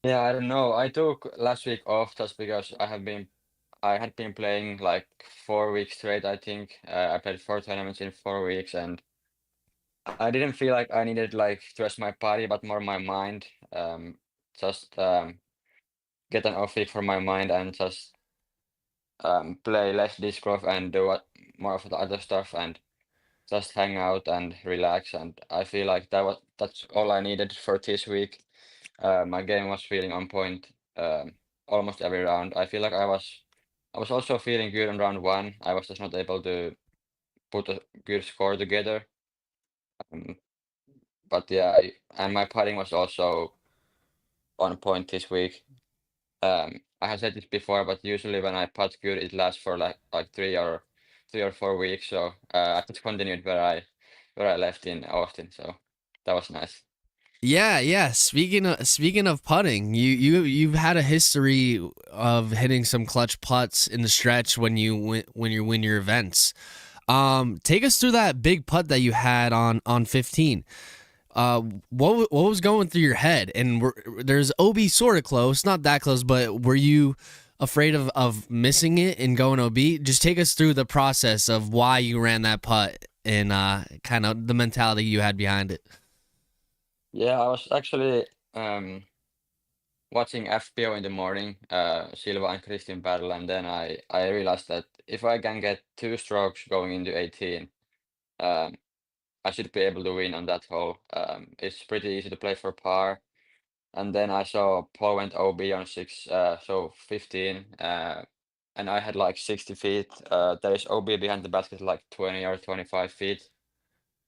Yeah, I don't know. I took last week off just because I had been playing like 4 weeks straight, I think. I played 4 tournaments in 4 weeks, and I didn't feel like I needed like to rest my body, but more my mind. Just get an off week for my mind and just play less disc golf and do more of the other stuff and just hang out and relax. And I feel like that's all I needed for this week. My game was feeling on point almost every round. I feel like I was also feeling good on round one. I was just not able to put a good score together. Um, but yeah, and my putting was also on point this week. I have said this before, but usually when I putt good, it lasts for like 3 or 4 weeks. So I just continued where I left in Austin. So that was nice. Yeah, yeah. Speaking of putting, you've had a history of hitting some clutch putts in the stretch when you win your events. Take us through that big putt that you had on 15. What was going through your head? And there's OB sort of close, not that close, but were you afraid of missing it and going OB? Just take us through the process of why you ran that putt and kind of the mentality you had behind it. Yeah, I was actually watching FPO in the morning, Silva and Christian battle, and then I realized that if I can get 2 strokes going into 18, um, I should be able to win on that hole. It's pretty easy to play for par. And then I saw Paul went OB on 15, and I had like 60 feet. There is OB behind the basket like 20 or 25 feet,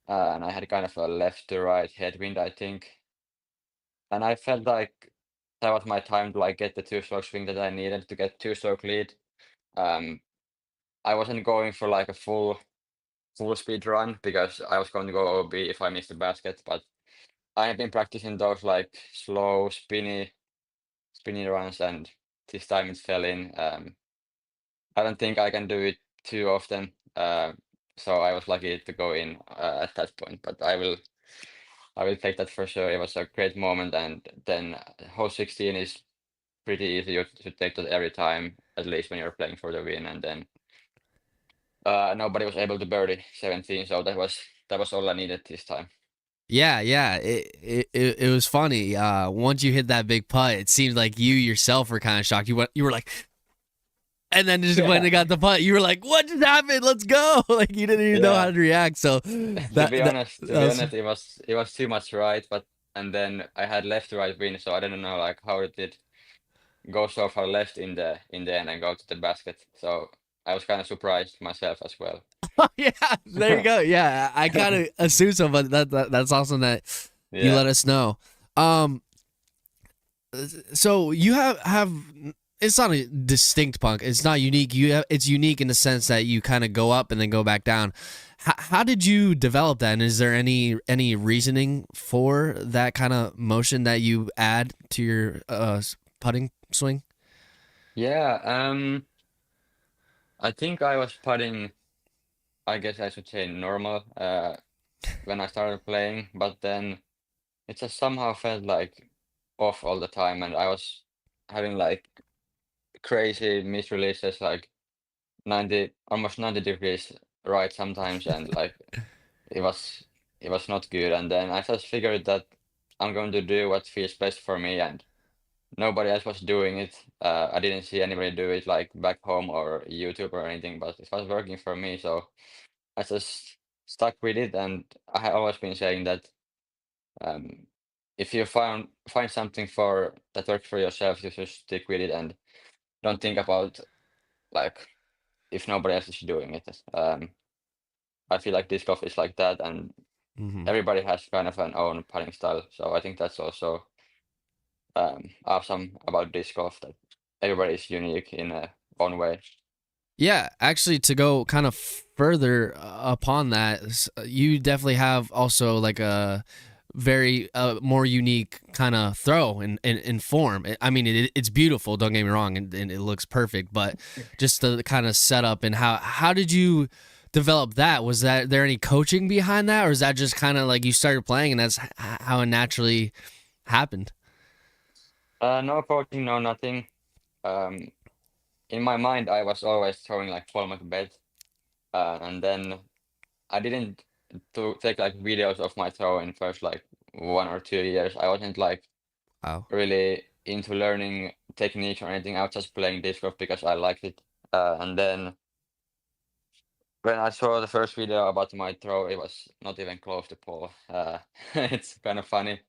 and I had kind of a left to right headwind, I think. And I felt like that was my time to like get the 2 stroke swing that I needed to get 2 stroke lead. Um, I wasn't going for like a full speed run because I was going to go OB if I missed the basket, but I have been practicing those like slow, spinny runs, and this time it fell in. I don't think I can do it too often, so I was lucky to go in at that point. But I will take that for sure. It was a great moment, and then hole 16 is pretty easy. You should take that every time, at least when you're playing for the win. And then nobody was able to birdie 17, so that was all I needed this time. Yeah, yeah. It was funny. Once you hit that big putt, it seemed like you yourself were kind of shocked. You were like, and then just when they got the putt, you were like, "What just happened? Let's go!" Like you didn't even know how Yeah. to react. So To be honest, was, it was too much right, but and then I had left to right win, so I don't know like how it did go so far left in the end and go to the basket. So I was kind of surprised myself as well. yeah. There you go. Yeah, I kind of assumed so, but that's awesome that you Yeah. let us know. Um, so you have it's not a distinct punk. It's not unique. It's unique in the sense that you kind of go up and then go back down. How did you develop that? And is there any reasoning for that kind of motion that you add to your putting swing? Yeah, I think I was putting, I guess I should say normal, when I started playing, but then it just somehow felt like off all the time, and I was having like crazy misreleases, like 90, almost 90 degrees right sometimes, and like it was it was not good. And then I just figured that I'm going to do what feels best for me, and nobody else was doing it. I didn't see anybody do it like back home or YouTube or anything, but it was working for me, so I just stuck with it. And I have always been saying that um, if you find something for that works for yourself, you should stick with it and don't think about like if nobody else is doing it. I feel like disc golf is like that, and Mm-hmm. everybody has kind of an own putting style. So I think that's also awesome about disc golf, that everybody is unique in a own way. Yeah, actually, to go kind of further upon that, you definitely have also like a very more unique kind of throw in form. I mean, it's beautiful. Don't get me wrong, and it looks perfect. But just the kind of setup and how did you develop that? Was there any coaching behind that, or is that just kind of like you started playing and that's how it naturally happened? No coaching, no nothing. Um, in my mind, I was always throwing like Paul McBeth, and then I didn't take like videos of my throw in first like 1 or 2 years. I wasn't like Wow. really into learning techniques or anything. I was just playing disc golf because I liked it. And then when I saw the first video about my throw, it was not even close to Paul. It's kind of funny,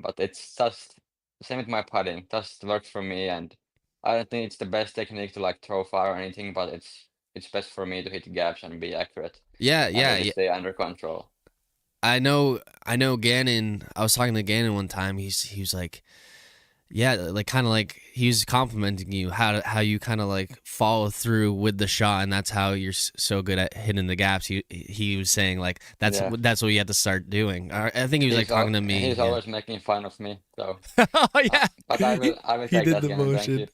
but it's just same with my putting. Just works for me, and I don't think it's the best technique to like throw far or anything, but it's best for me to hit gaps and be accurate Yeah, and yeah, really yeah. stay under control. I know Gannon. I was talking to Gannon one time. He was like, yeah, like kind of like he was complimenting you how you kind of like follow through with the shot, and that's how you're so good at hitting the gaps. He was saying like Yeah. that's what you have to start doing. I think he was like talking to me. He's Yeah. always making fun of me, so Oh yeah, but I will he take did that the again, and thank motion, you.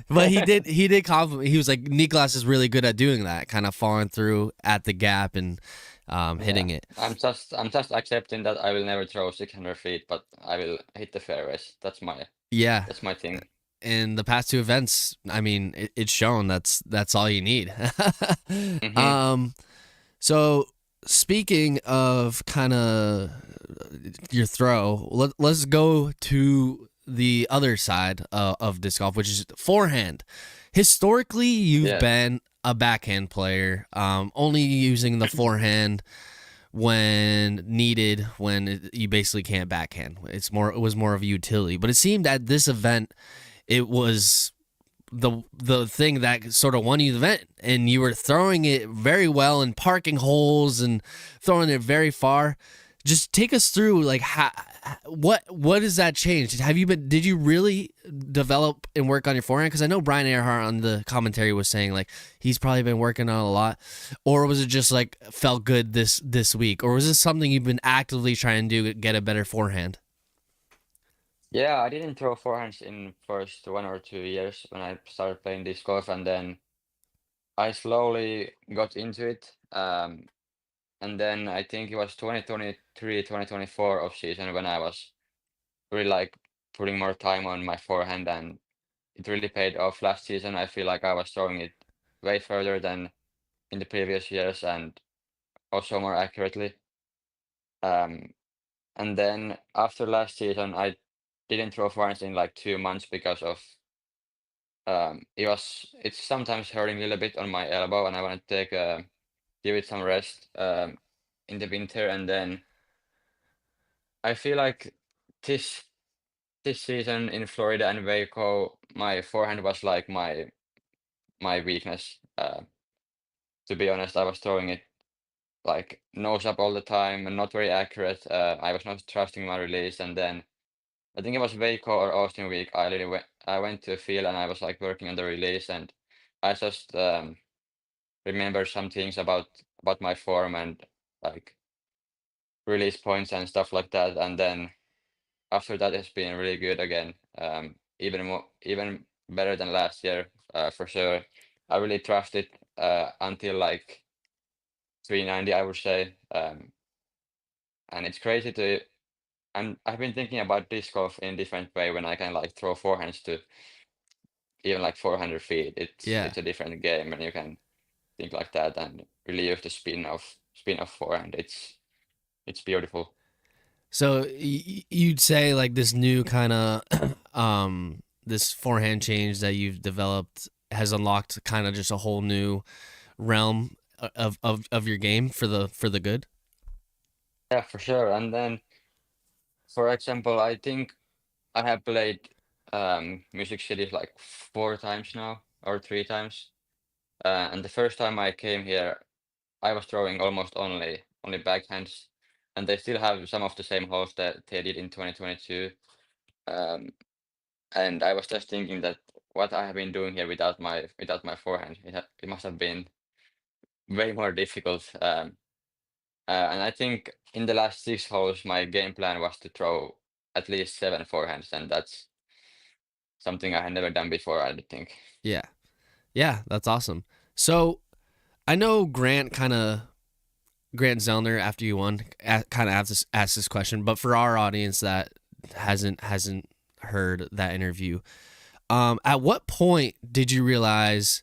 but he did compliment. He was like Niklas is really good at doing that, kind of falling through at the gap and Yeah, hitting it. I'm just accepting that I will never throw 600 feet, but I will hit the fairways. Yeah, That's my thing. in the past two events, I mean, it's shown that's all you need. Hmm. um, so speaking of kind of your throw, let's go to the other side of disc golf, which is forehand. Historically, you've Yes. been a backhand player, only using the forehand when needed, when you basically can't backhand. It was more of a utility. But it seemed at this event, it was the thing that sort of won you the event, and you were throwing it very well and parking holes and throwing it very far. Just take us through like what has that changed? Did you really develop and work on your forehand? Because I know Brian Earhart on the commentary was saying like he's probably been working on a lot, or was it just like felt good this week, or was this something you've been actively trying to do to get a better forehand? Yeah, I didn't throw forehands in first 1 or 2 years when I started playing disc golf, and then I slowly got into it. And then I think it was 2023, 2024 off season when I was really like putting more time on my forehand, and it really paid off. Last season, I feel like I was throwing it way further than in the previous years, and also more accurately. Um, and then after last season, I didn't throw forehands in like 2 months because of it's sometimes hurting a little bit on my elbow, and I want to give it some rest in the winter. And then I feel like this this season in Florida and Waco, my forehand was like my weakness. To be honest, I was throwing it like nose up all the time and not very accurate. I was not trusting my release, and then I think it was Waco or Austin week. I went to a field and I was like working on the release, and I just remember some things about my form and like release points and stuff like that. And then after that, it's been really good again. even better than last year, for sure. I really trust it until like 390, I would say. And it's crazy to. I've been thinking about disc golf in different way when I can like throw forehands to even like 400 feet. Yeah. It's a different game, and you can think like that and really use the spin of forehand. It's beautiful. So you'd say like this new kind of this forehand change that you've developed has unlocked kind of just a whole new realm of your game for the good. Yeah, for sure. And then, for example, I think I have played Music Cities like 4 times now or 3 times. And the first time I came here, I was throwing almost only backhands, and they still have some of the same holes that they did in 2022. Um, and I was just thinking that what I have been doing here without my forehand, it must have been way more difficult. And I think in the last 6 holes, my game plan was to throw at least 7 forehands, and that's something I had never done before, I think. Yeah. Yeah, that's awesome. So I know Grant Zellner after you won kind of asked this question, but for our audience that hasn't heard that interview, at what point did you realize,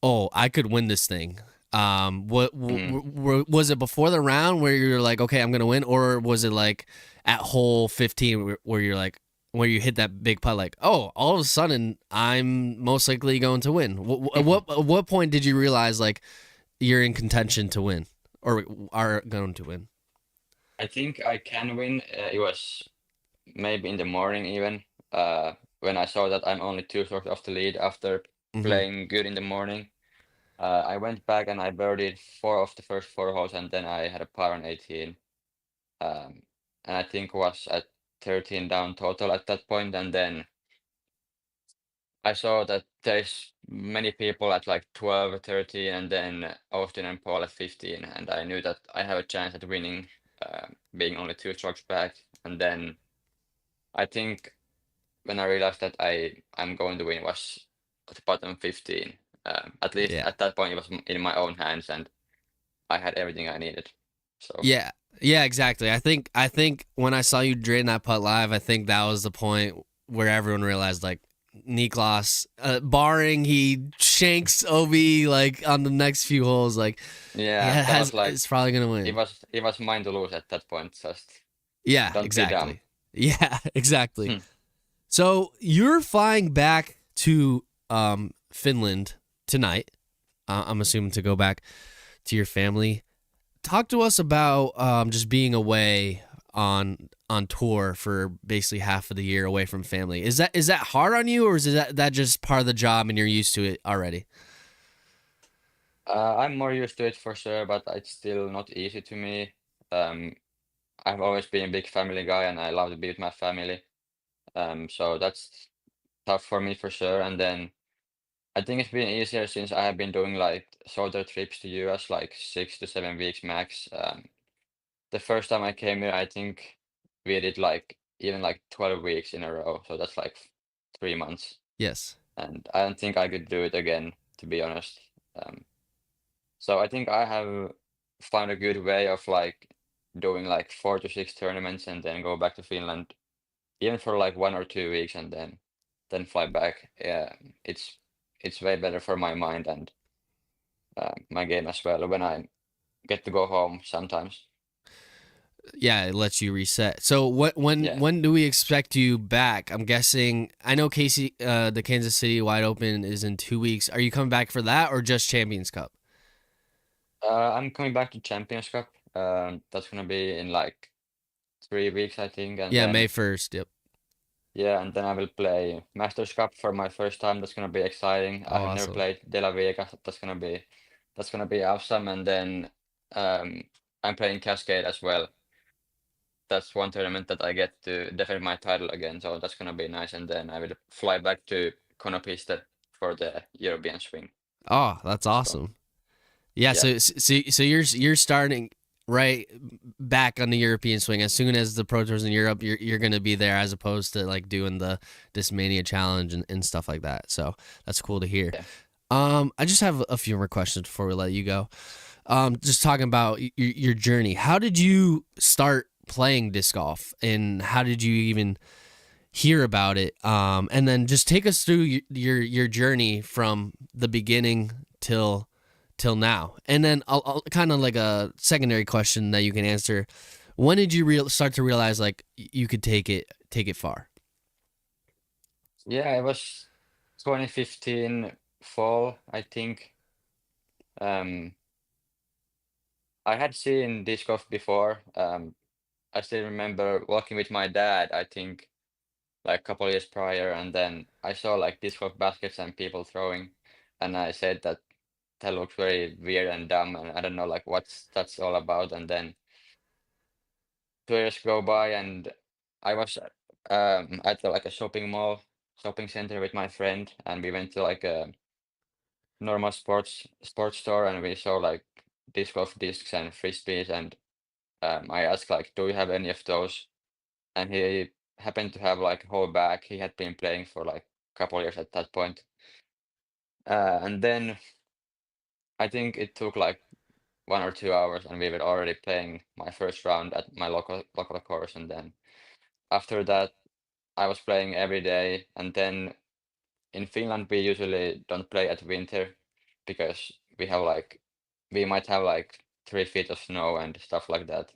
oh, I could win this thing? Was it before the round where you're like, okay, I'm gonna win, or was it like at hole 15 where you're like, where you hit that big putt, like, oh, all of a sudden I'm most likely going to win? At what point did you realize like you're in contention to win or are going to win? I think I can win. It was maybe in the morning even, when I saw that I'm only 2 strokes off the lead after Mm-hmm. playing good in the morning. I went back and I birdied 4 of the first 4 holes, and then I had a par on 18. Um, and I think was at 13 down total at that point, and then I saw that there's many people at like 12 or 13, and then Austin and Paul at 15, and I knew that I have a chance at winning, being only 2 strokes back. And then I think when I realized that I'm going to win was at the bottom 15. At least Yeah. at that point, it was in my own hands, and I had everything I needed. So Yeah. Yeah, exactly. I think when I saw you drain that putt live, I think that was the point where everyone realized like Niklas, barring he shanks Obi like on the next few holes, like yeah, that was like is probably gonna win. it was mine to lose at that point. Just Yeah, don't be dumb. exactly. Yeah, exactly. Hmm. So you're flying back to Finland tonight. I'm assuming to go back to your family. Talk to us about just being away on tour for basically half of the year away from family. Is that hard on you, or is that just part of the job and you're used to it already? I'm more used to it for sure, but it's still not easy to me. Um, I've always been a big family guy, and I love to be with my family. So that's tough for me for sure. And then I think it's been easier since I have been doing like shorter trips to US, like 6 to 7 weeks max. The first time I came here, I think we did like even like 12 weeks in a row. So that's like 3 months. Yes. And I don't think I could do it again, to be honest. Um, so I think I have found a good way of like doing like 4 to 6 tournaments and then go back to Finland, even for like 1 or 2 weeks, and then fly back. Yeah, it's way better for my mind and my game as well when I get to go home sometimes. Yeah, it lets you reset. So Yeah. when do we expect you back? I'm guessing I know the Kansas City Wide Open is in 2 weeks. Are you coming back for that or just Champions Cup? I'm coming back to Champions Cup. That's gonna be in like 3 weeks, I think, and Yeah, May then 1st. Yep. yeah, and then I will play Masters Cup for my first time. That's gonna be exciting. I Oh, have never awesome. played De La Vega. That's gonna be awesome. And then um, I'm playing Cascade as well. That's one tournament that I get to defend my title again, so that's gonna be nice. And then I will fly back to Konopiste for the European swing. Oh, that's So awesome. Yeah, yeah, so you're starting. right back on the European swing. As soon as the Pro Tour's in Europe, you're going to be there, as opposed to like doing the Discmania challenge and stuff like that. So that's cool to hear. Yeah. I just have a few more questions before we let you go. Just talking about your journey. How did you start playing disc golf, and how did you even hear about it? And then just take us through your journey from the beginning till now. And then I'll kind of like a secondary question that you can answer. When did you start to realize like you could take it far? Yeah, it was 2015 fall, I think. Um, I had seen disc golf before. I still remember walking with my dad, I think like a couple years prior, and then I saw like disc golf baskets and people throwing, and I said that that looks very weird and dumb, and I don't know like what's that's all about. And then 2 years go by, and I was at like a shopping center with my friend, and we went to like a normal sports store, and we saw like disc golf discs and frisbees, and I asked like, "Do you have any of those?" And he happened to have like a whole bag. He had been playing for like a couple years at that point. And then I think it took like 1 or 2 hours, and we were already playing my first round at my local course. And then after that, I was playing every day. And then in Finland, we usually don't play at winter because we might have like 3 feet of snow and stuff like that.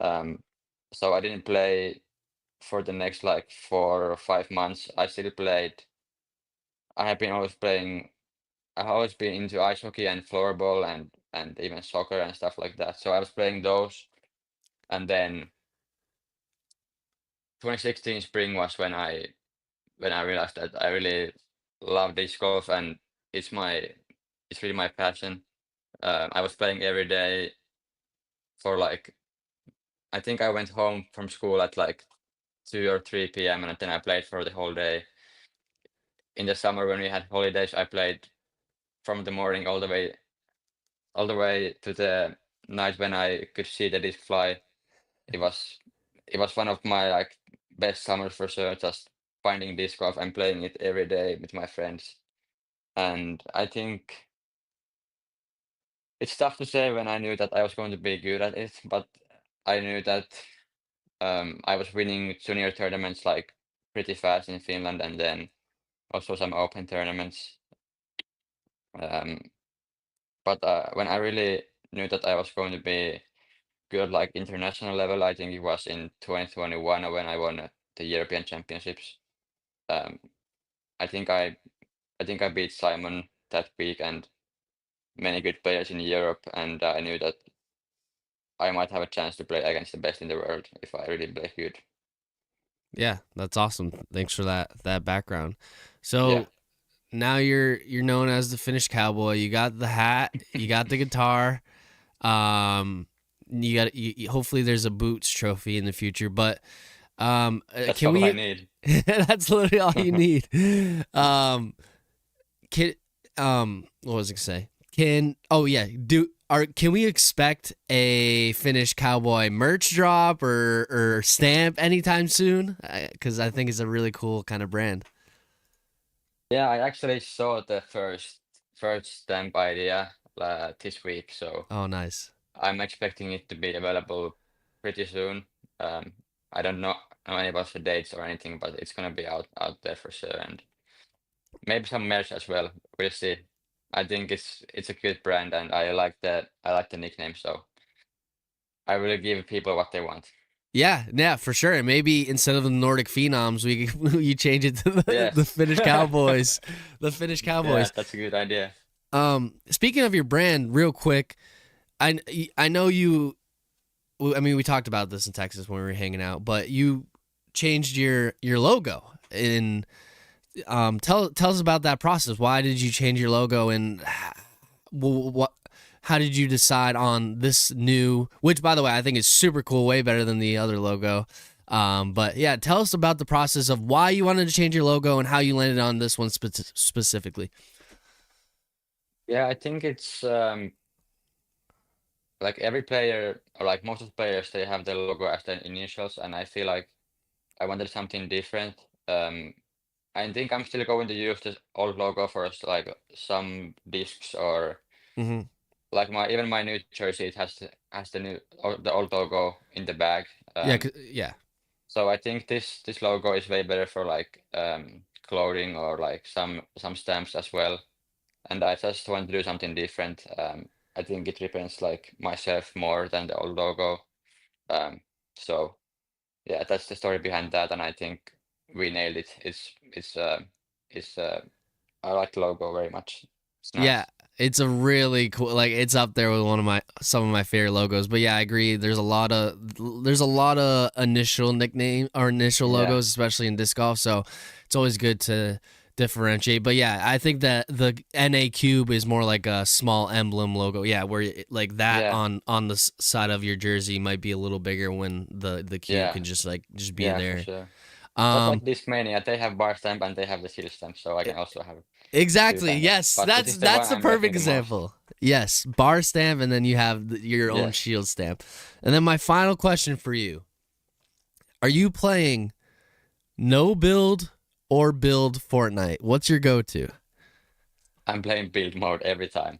Um, so I didn't play for the next like 4 or 5 months. I still played. I have been always playing. I've always been into ice hockey and floorball and even soccer and stuff like that. So I was playing those, and then 2016 spring was when I realized that I really love disc golf, and it's my it's really my passion. I was playing every day for like I think I went home from school at like 2 or 3 p.m. and then I played for the whole day. In the summer when we had holidays, I played from the morning all the way to the night when I could see the disc fly. It was it was one of my like best summers for sure, just finding disc golf and playing it every day with my friends. And I think it's tough to say when I knew that I was going to be good at it, but I knew that I was winning junior tournaments like pretty fast in Finland, and then also some open tournaments. Um, but when I really knew that I was going to be good like international level, I think it was in 2021 when I won the European Championships. Um, I think I beat Simon that week and many good players in Europe, and I knew that I might have a chance to play against the best in the world if I really play good. Yeah, that's awesome. Thanks for that background. Yeah, So now you're known as the Finnish cowboy. You got the hat, you got the guitar. You got hopefully there's a boots trophy in the future, but that's can all I we need. that's literally all you need. Can what was I gonna say? Can we expect a Finnish cowboy merch drop or stamp anytime soon? Because I think it's a really cool kind of brand. Yeah, I actually saw the first stamp idea this week, so Oh, nice. I'm expecting it to be available pretty soon. Um, I don't know any about the dates or anything, but it's gonna be out there for sure, and maybe some merch as well. We'll see. I think it's a good brand, and I like the nickname, so I will give people what they want. Yeah, for sure. And maybe instead of the Nordic Phenoms, you change it to the Yes. Finnish Cowboys. The Finnish Yeah, Cowboys. that's a good idea. Speaking of your brand, real quick, I know you. I mean, we talked about this in Texas when we were hanging out, but you changed your logo. And tell us about that process. Why did you change your logo, and what? How did you decide on this new? Which, by the way, I think is super cool, way better than the other logo. But yeah, tell us about the process of why you wanted to change your logo and how you landed on this one specifically. Yeah, I think like every player or like most of the players they have their logo as their initials, and I feel like I wanted something different. I think I'm still going to use this old logo for like some discs or Mm-hmm. like even my new jersey. It has the new or the old logo in the back. Yeah, yeah. So I think this logo is way better for like clothing or like some stamps as well. And I just want to do something different. I think it represents like myself more than the old logo. Um, so yeah, that's the story behind that, and I think we nailed it. It's I like the logo very much. It's Yeah, nice. it's a really cool, like it's up there with some of my favorite logos. But yeah, I agree. There's a lot of initial nickname or initial Yeah, logos, especially in disc golf. So it's always good to differentiate. But yeah, I think that the NA cube is more like a small emblem logo. Yeah, where like that yeah, on the side of your jersey might be a little bigger when the cube yeah, can just be yeah, for there. sure. Just like Um, Discmania, they have bar stamp and they have the seal stamp, so I can also have two Exactly. kind of. Yes, But this that's is the that's one the I'm liking perfect the most. example. Yes, bar stamp, and then you have your own Yes, shield stamp. And then my final question for you: are you playing no build or build Fortnite? What's your go-to? I'm playing build mode every time.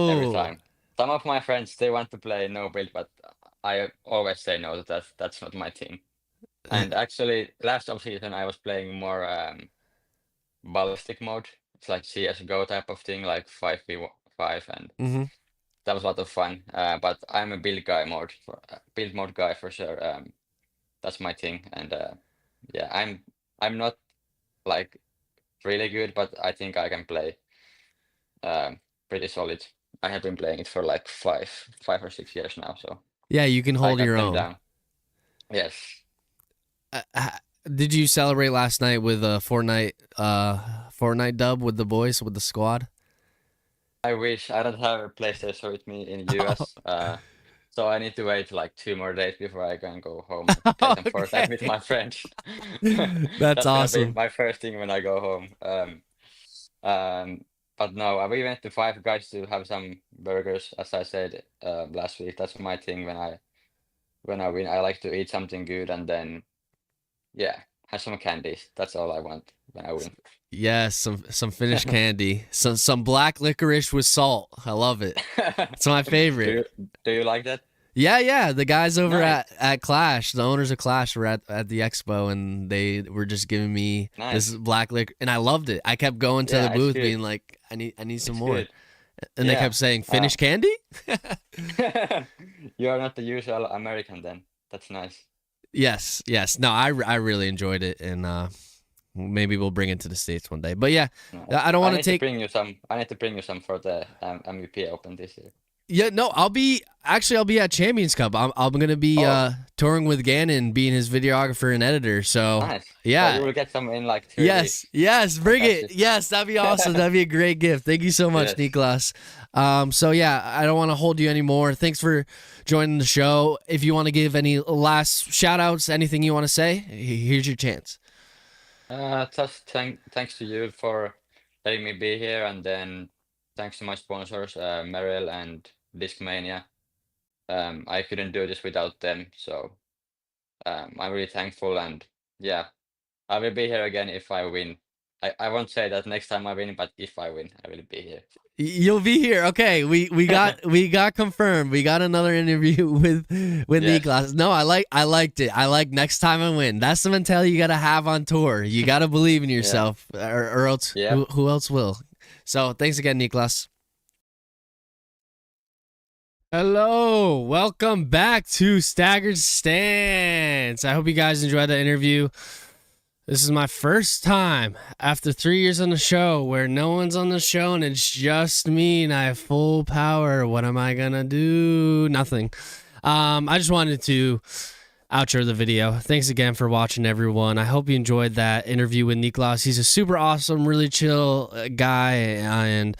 Every Oh, time. Some of my friends they want to play no build, but I always say no. That's not my thing. And actually, last off season I was playing more ballistic mode. It's like CS:GO type of thing, like 5v5, and mm-hmm. that was a lot of fun. But I'm a build mode guy for sure. That's my thing, and yeah, I'm not like really good, but I think I can play pretty solid. I have been playing it for like 5 or 6 years now, so Yeah, you can I hold got your them own. down. Yes, Did you celebrate last night with a Fortnite dub with the boys with the squad? I wish I don't have a PlayStation with me in US. So I need to wait like 2 more days before I can go home and play some Fortnite with Okay, my friends. that's That's gonna be awesome. my first thing when I go home. Um, but no, we went to Five Guys to have some burgers, as I said last week. That's my thing when I win. I like to eat something good and then yeah, have some candies. That's all I want when I win. Yes, some Finnish candy, some black licorice with salt. I love it. It's my Do favorite. you do you like that? Yeah, yeah. The guys over Nice, at Clash, the owners of Clash, were at the expo, and they were just giving me this nice. black liquor, and I loved it. I kept going to the Yeah, it's booth, good. being like, I need some It's more, good. and they kept Yeah. saying Finnish candy. You are not the usual American then. That's nice. Yes, yes. No, I really enjoyed it, and maybe we'll bring it to the States one day. But yeah, Nice. I don't I want to need to take. bring you some. I need to bring you some for the MVP Open this year. Yeah, no, I'll be at Champions Cup. I'm gonna be Oh, touring with Gannon, being his videographer and editor. So nice. So you yeah, will get some in like 3 weeks. yes, bring it. Fantastic. Yes, that'd be awesome. That'd be a great gift. Thank you so much, Yes. Niklas. So yeah, I don't want to hold you anymore. Thanks for joining the show. If you want to give any last shout outs, anything you want to say, here's your chance. Just thanks to you for letting me be here, and then thanks to my sponsors, Merrill and Discmania. I couldn't do this without them, so I'm really thankful, and yeah, I will be here again if I win. I won't say that next time I win, but if I win, I will be here. You'll be here. Okay, we got confirmed. We got another interview with Yes. Niklas. No, I liked it. I like next time I win. That's the mentality you got to have on tour. You got to believe in Yeah. yourself, or else Yep. who else will? So thanks again, Niklas. Hello, welcome back to Staggered Stance. I hope you guys enjoyed the interview. This is my first time after 3 years on the show where no one's on the show and it's just me and I have full power. What am I gonna do? Nothing. I just wanted to outro the video. Thanks again for watching, everyone. I hope you enjoyed that interview with Niklas. He's a super awesome, really chill guy, and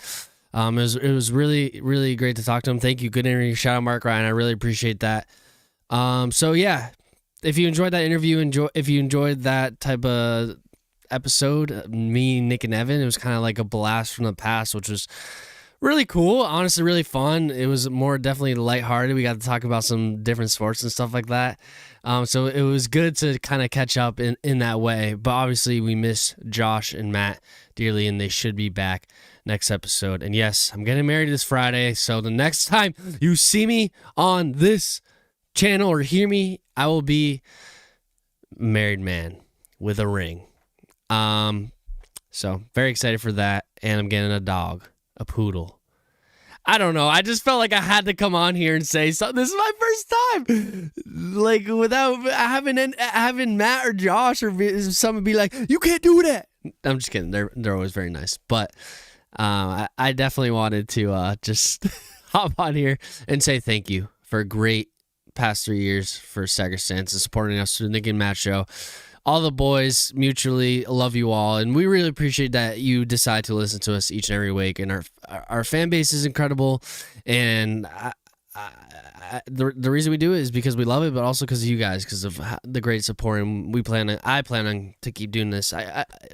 it was really, really great to talk to him. Thank you. Good interview. Shout out Mark Ryan. I really appreciate that. So yeah, if you enjoyed that interview, if you enjoyed that type of episode, me, Nick, and Evan, it was kind of like a blast from the past, which was Really cool, honestly, really fun. It was more definitely lighthearted. We got to talk about some different sports and stuff like that. So it was good to kind of catch up in that way. But obviously, we miss Josh and Matt dearly, and they should be back next episode. And yes, I'm getting married this Friday. So the next time you see me on this channel or hear me, I will be married man with a ring. So very excited for that. And I'm getting a dog. A poodle. I don't know. I just felt like I had to come on here and say something. This is my first time, like without having Matt or Josh or someone be like, "You can't do that." I'm just kidding. They're always very nice, but I definitely wanted to just hop on here and say thank you for a great past 3 years for Staggered Stance and supporting us through the Nick and Matt show. All the boys mutually love you all, and we really appreciate that you decide to listen to us each and every week. And our fan base is incredible, and the reason we do it is because we love it, but also because of you guys, because of the great support. And I plan on to keep doing this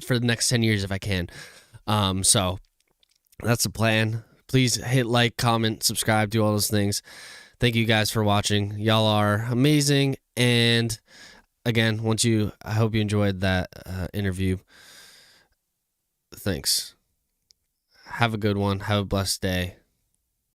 for the next 10 years if I can. So that's the plan. Please hit like, comment, subscribe, do all those things. Thank you guys for watching. Y'all are amazing, and again, I hope you enjoyed that interview. Thanks. Have a good one. Have a blessed day.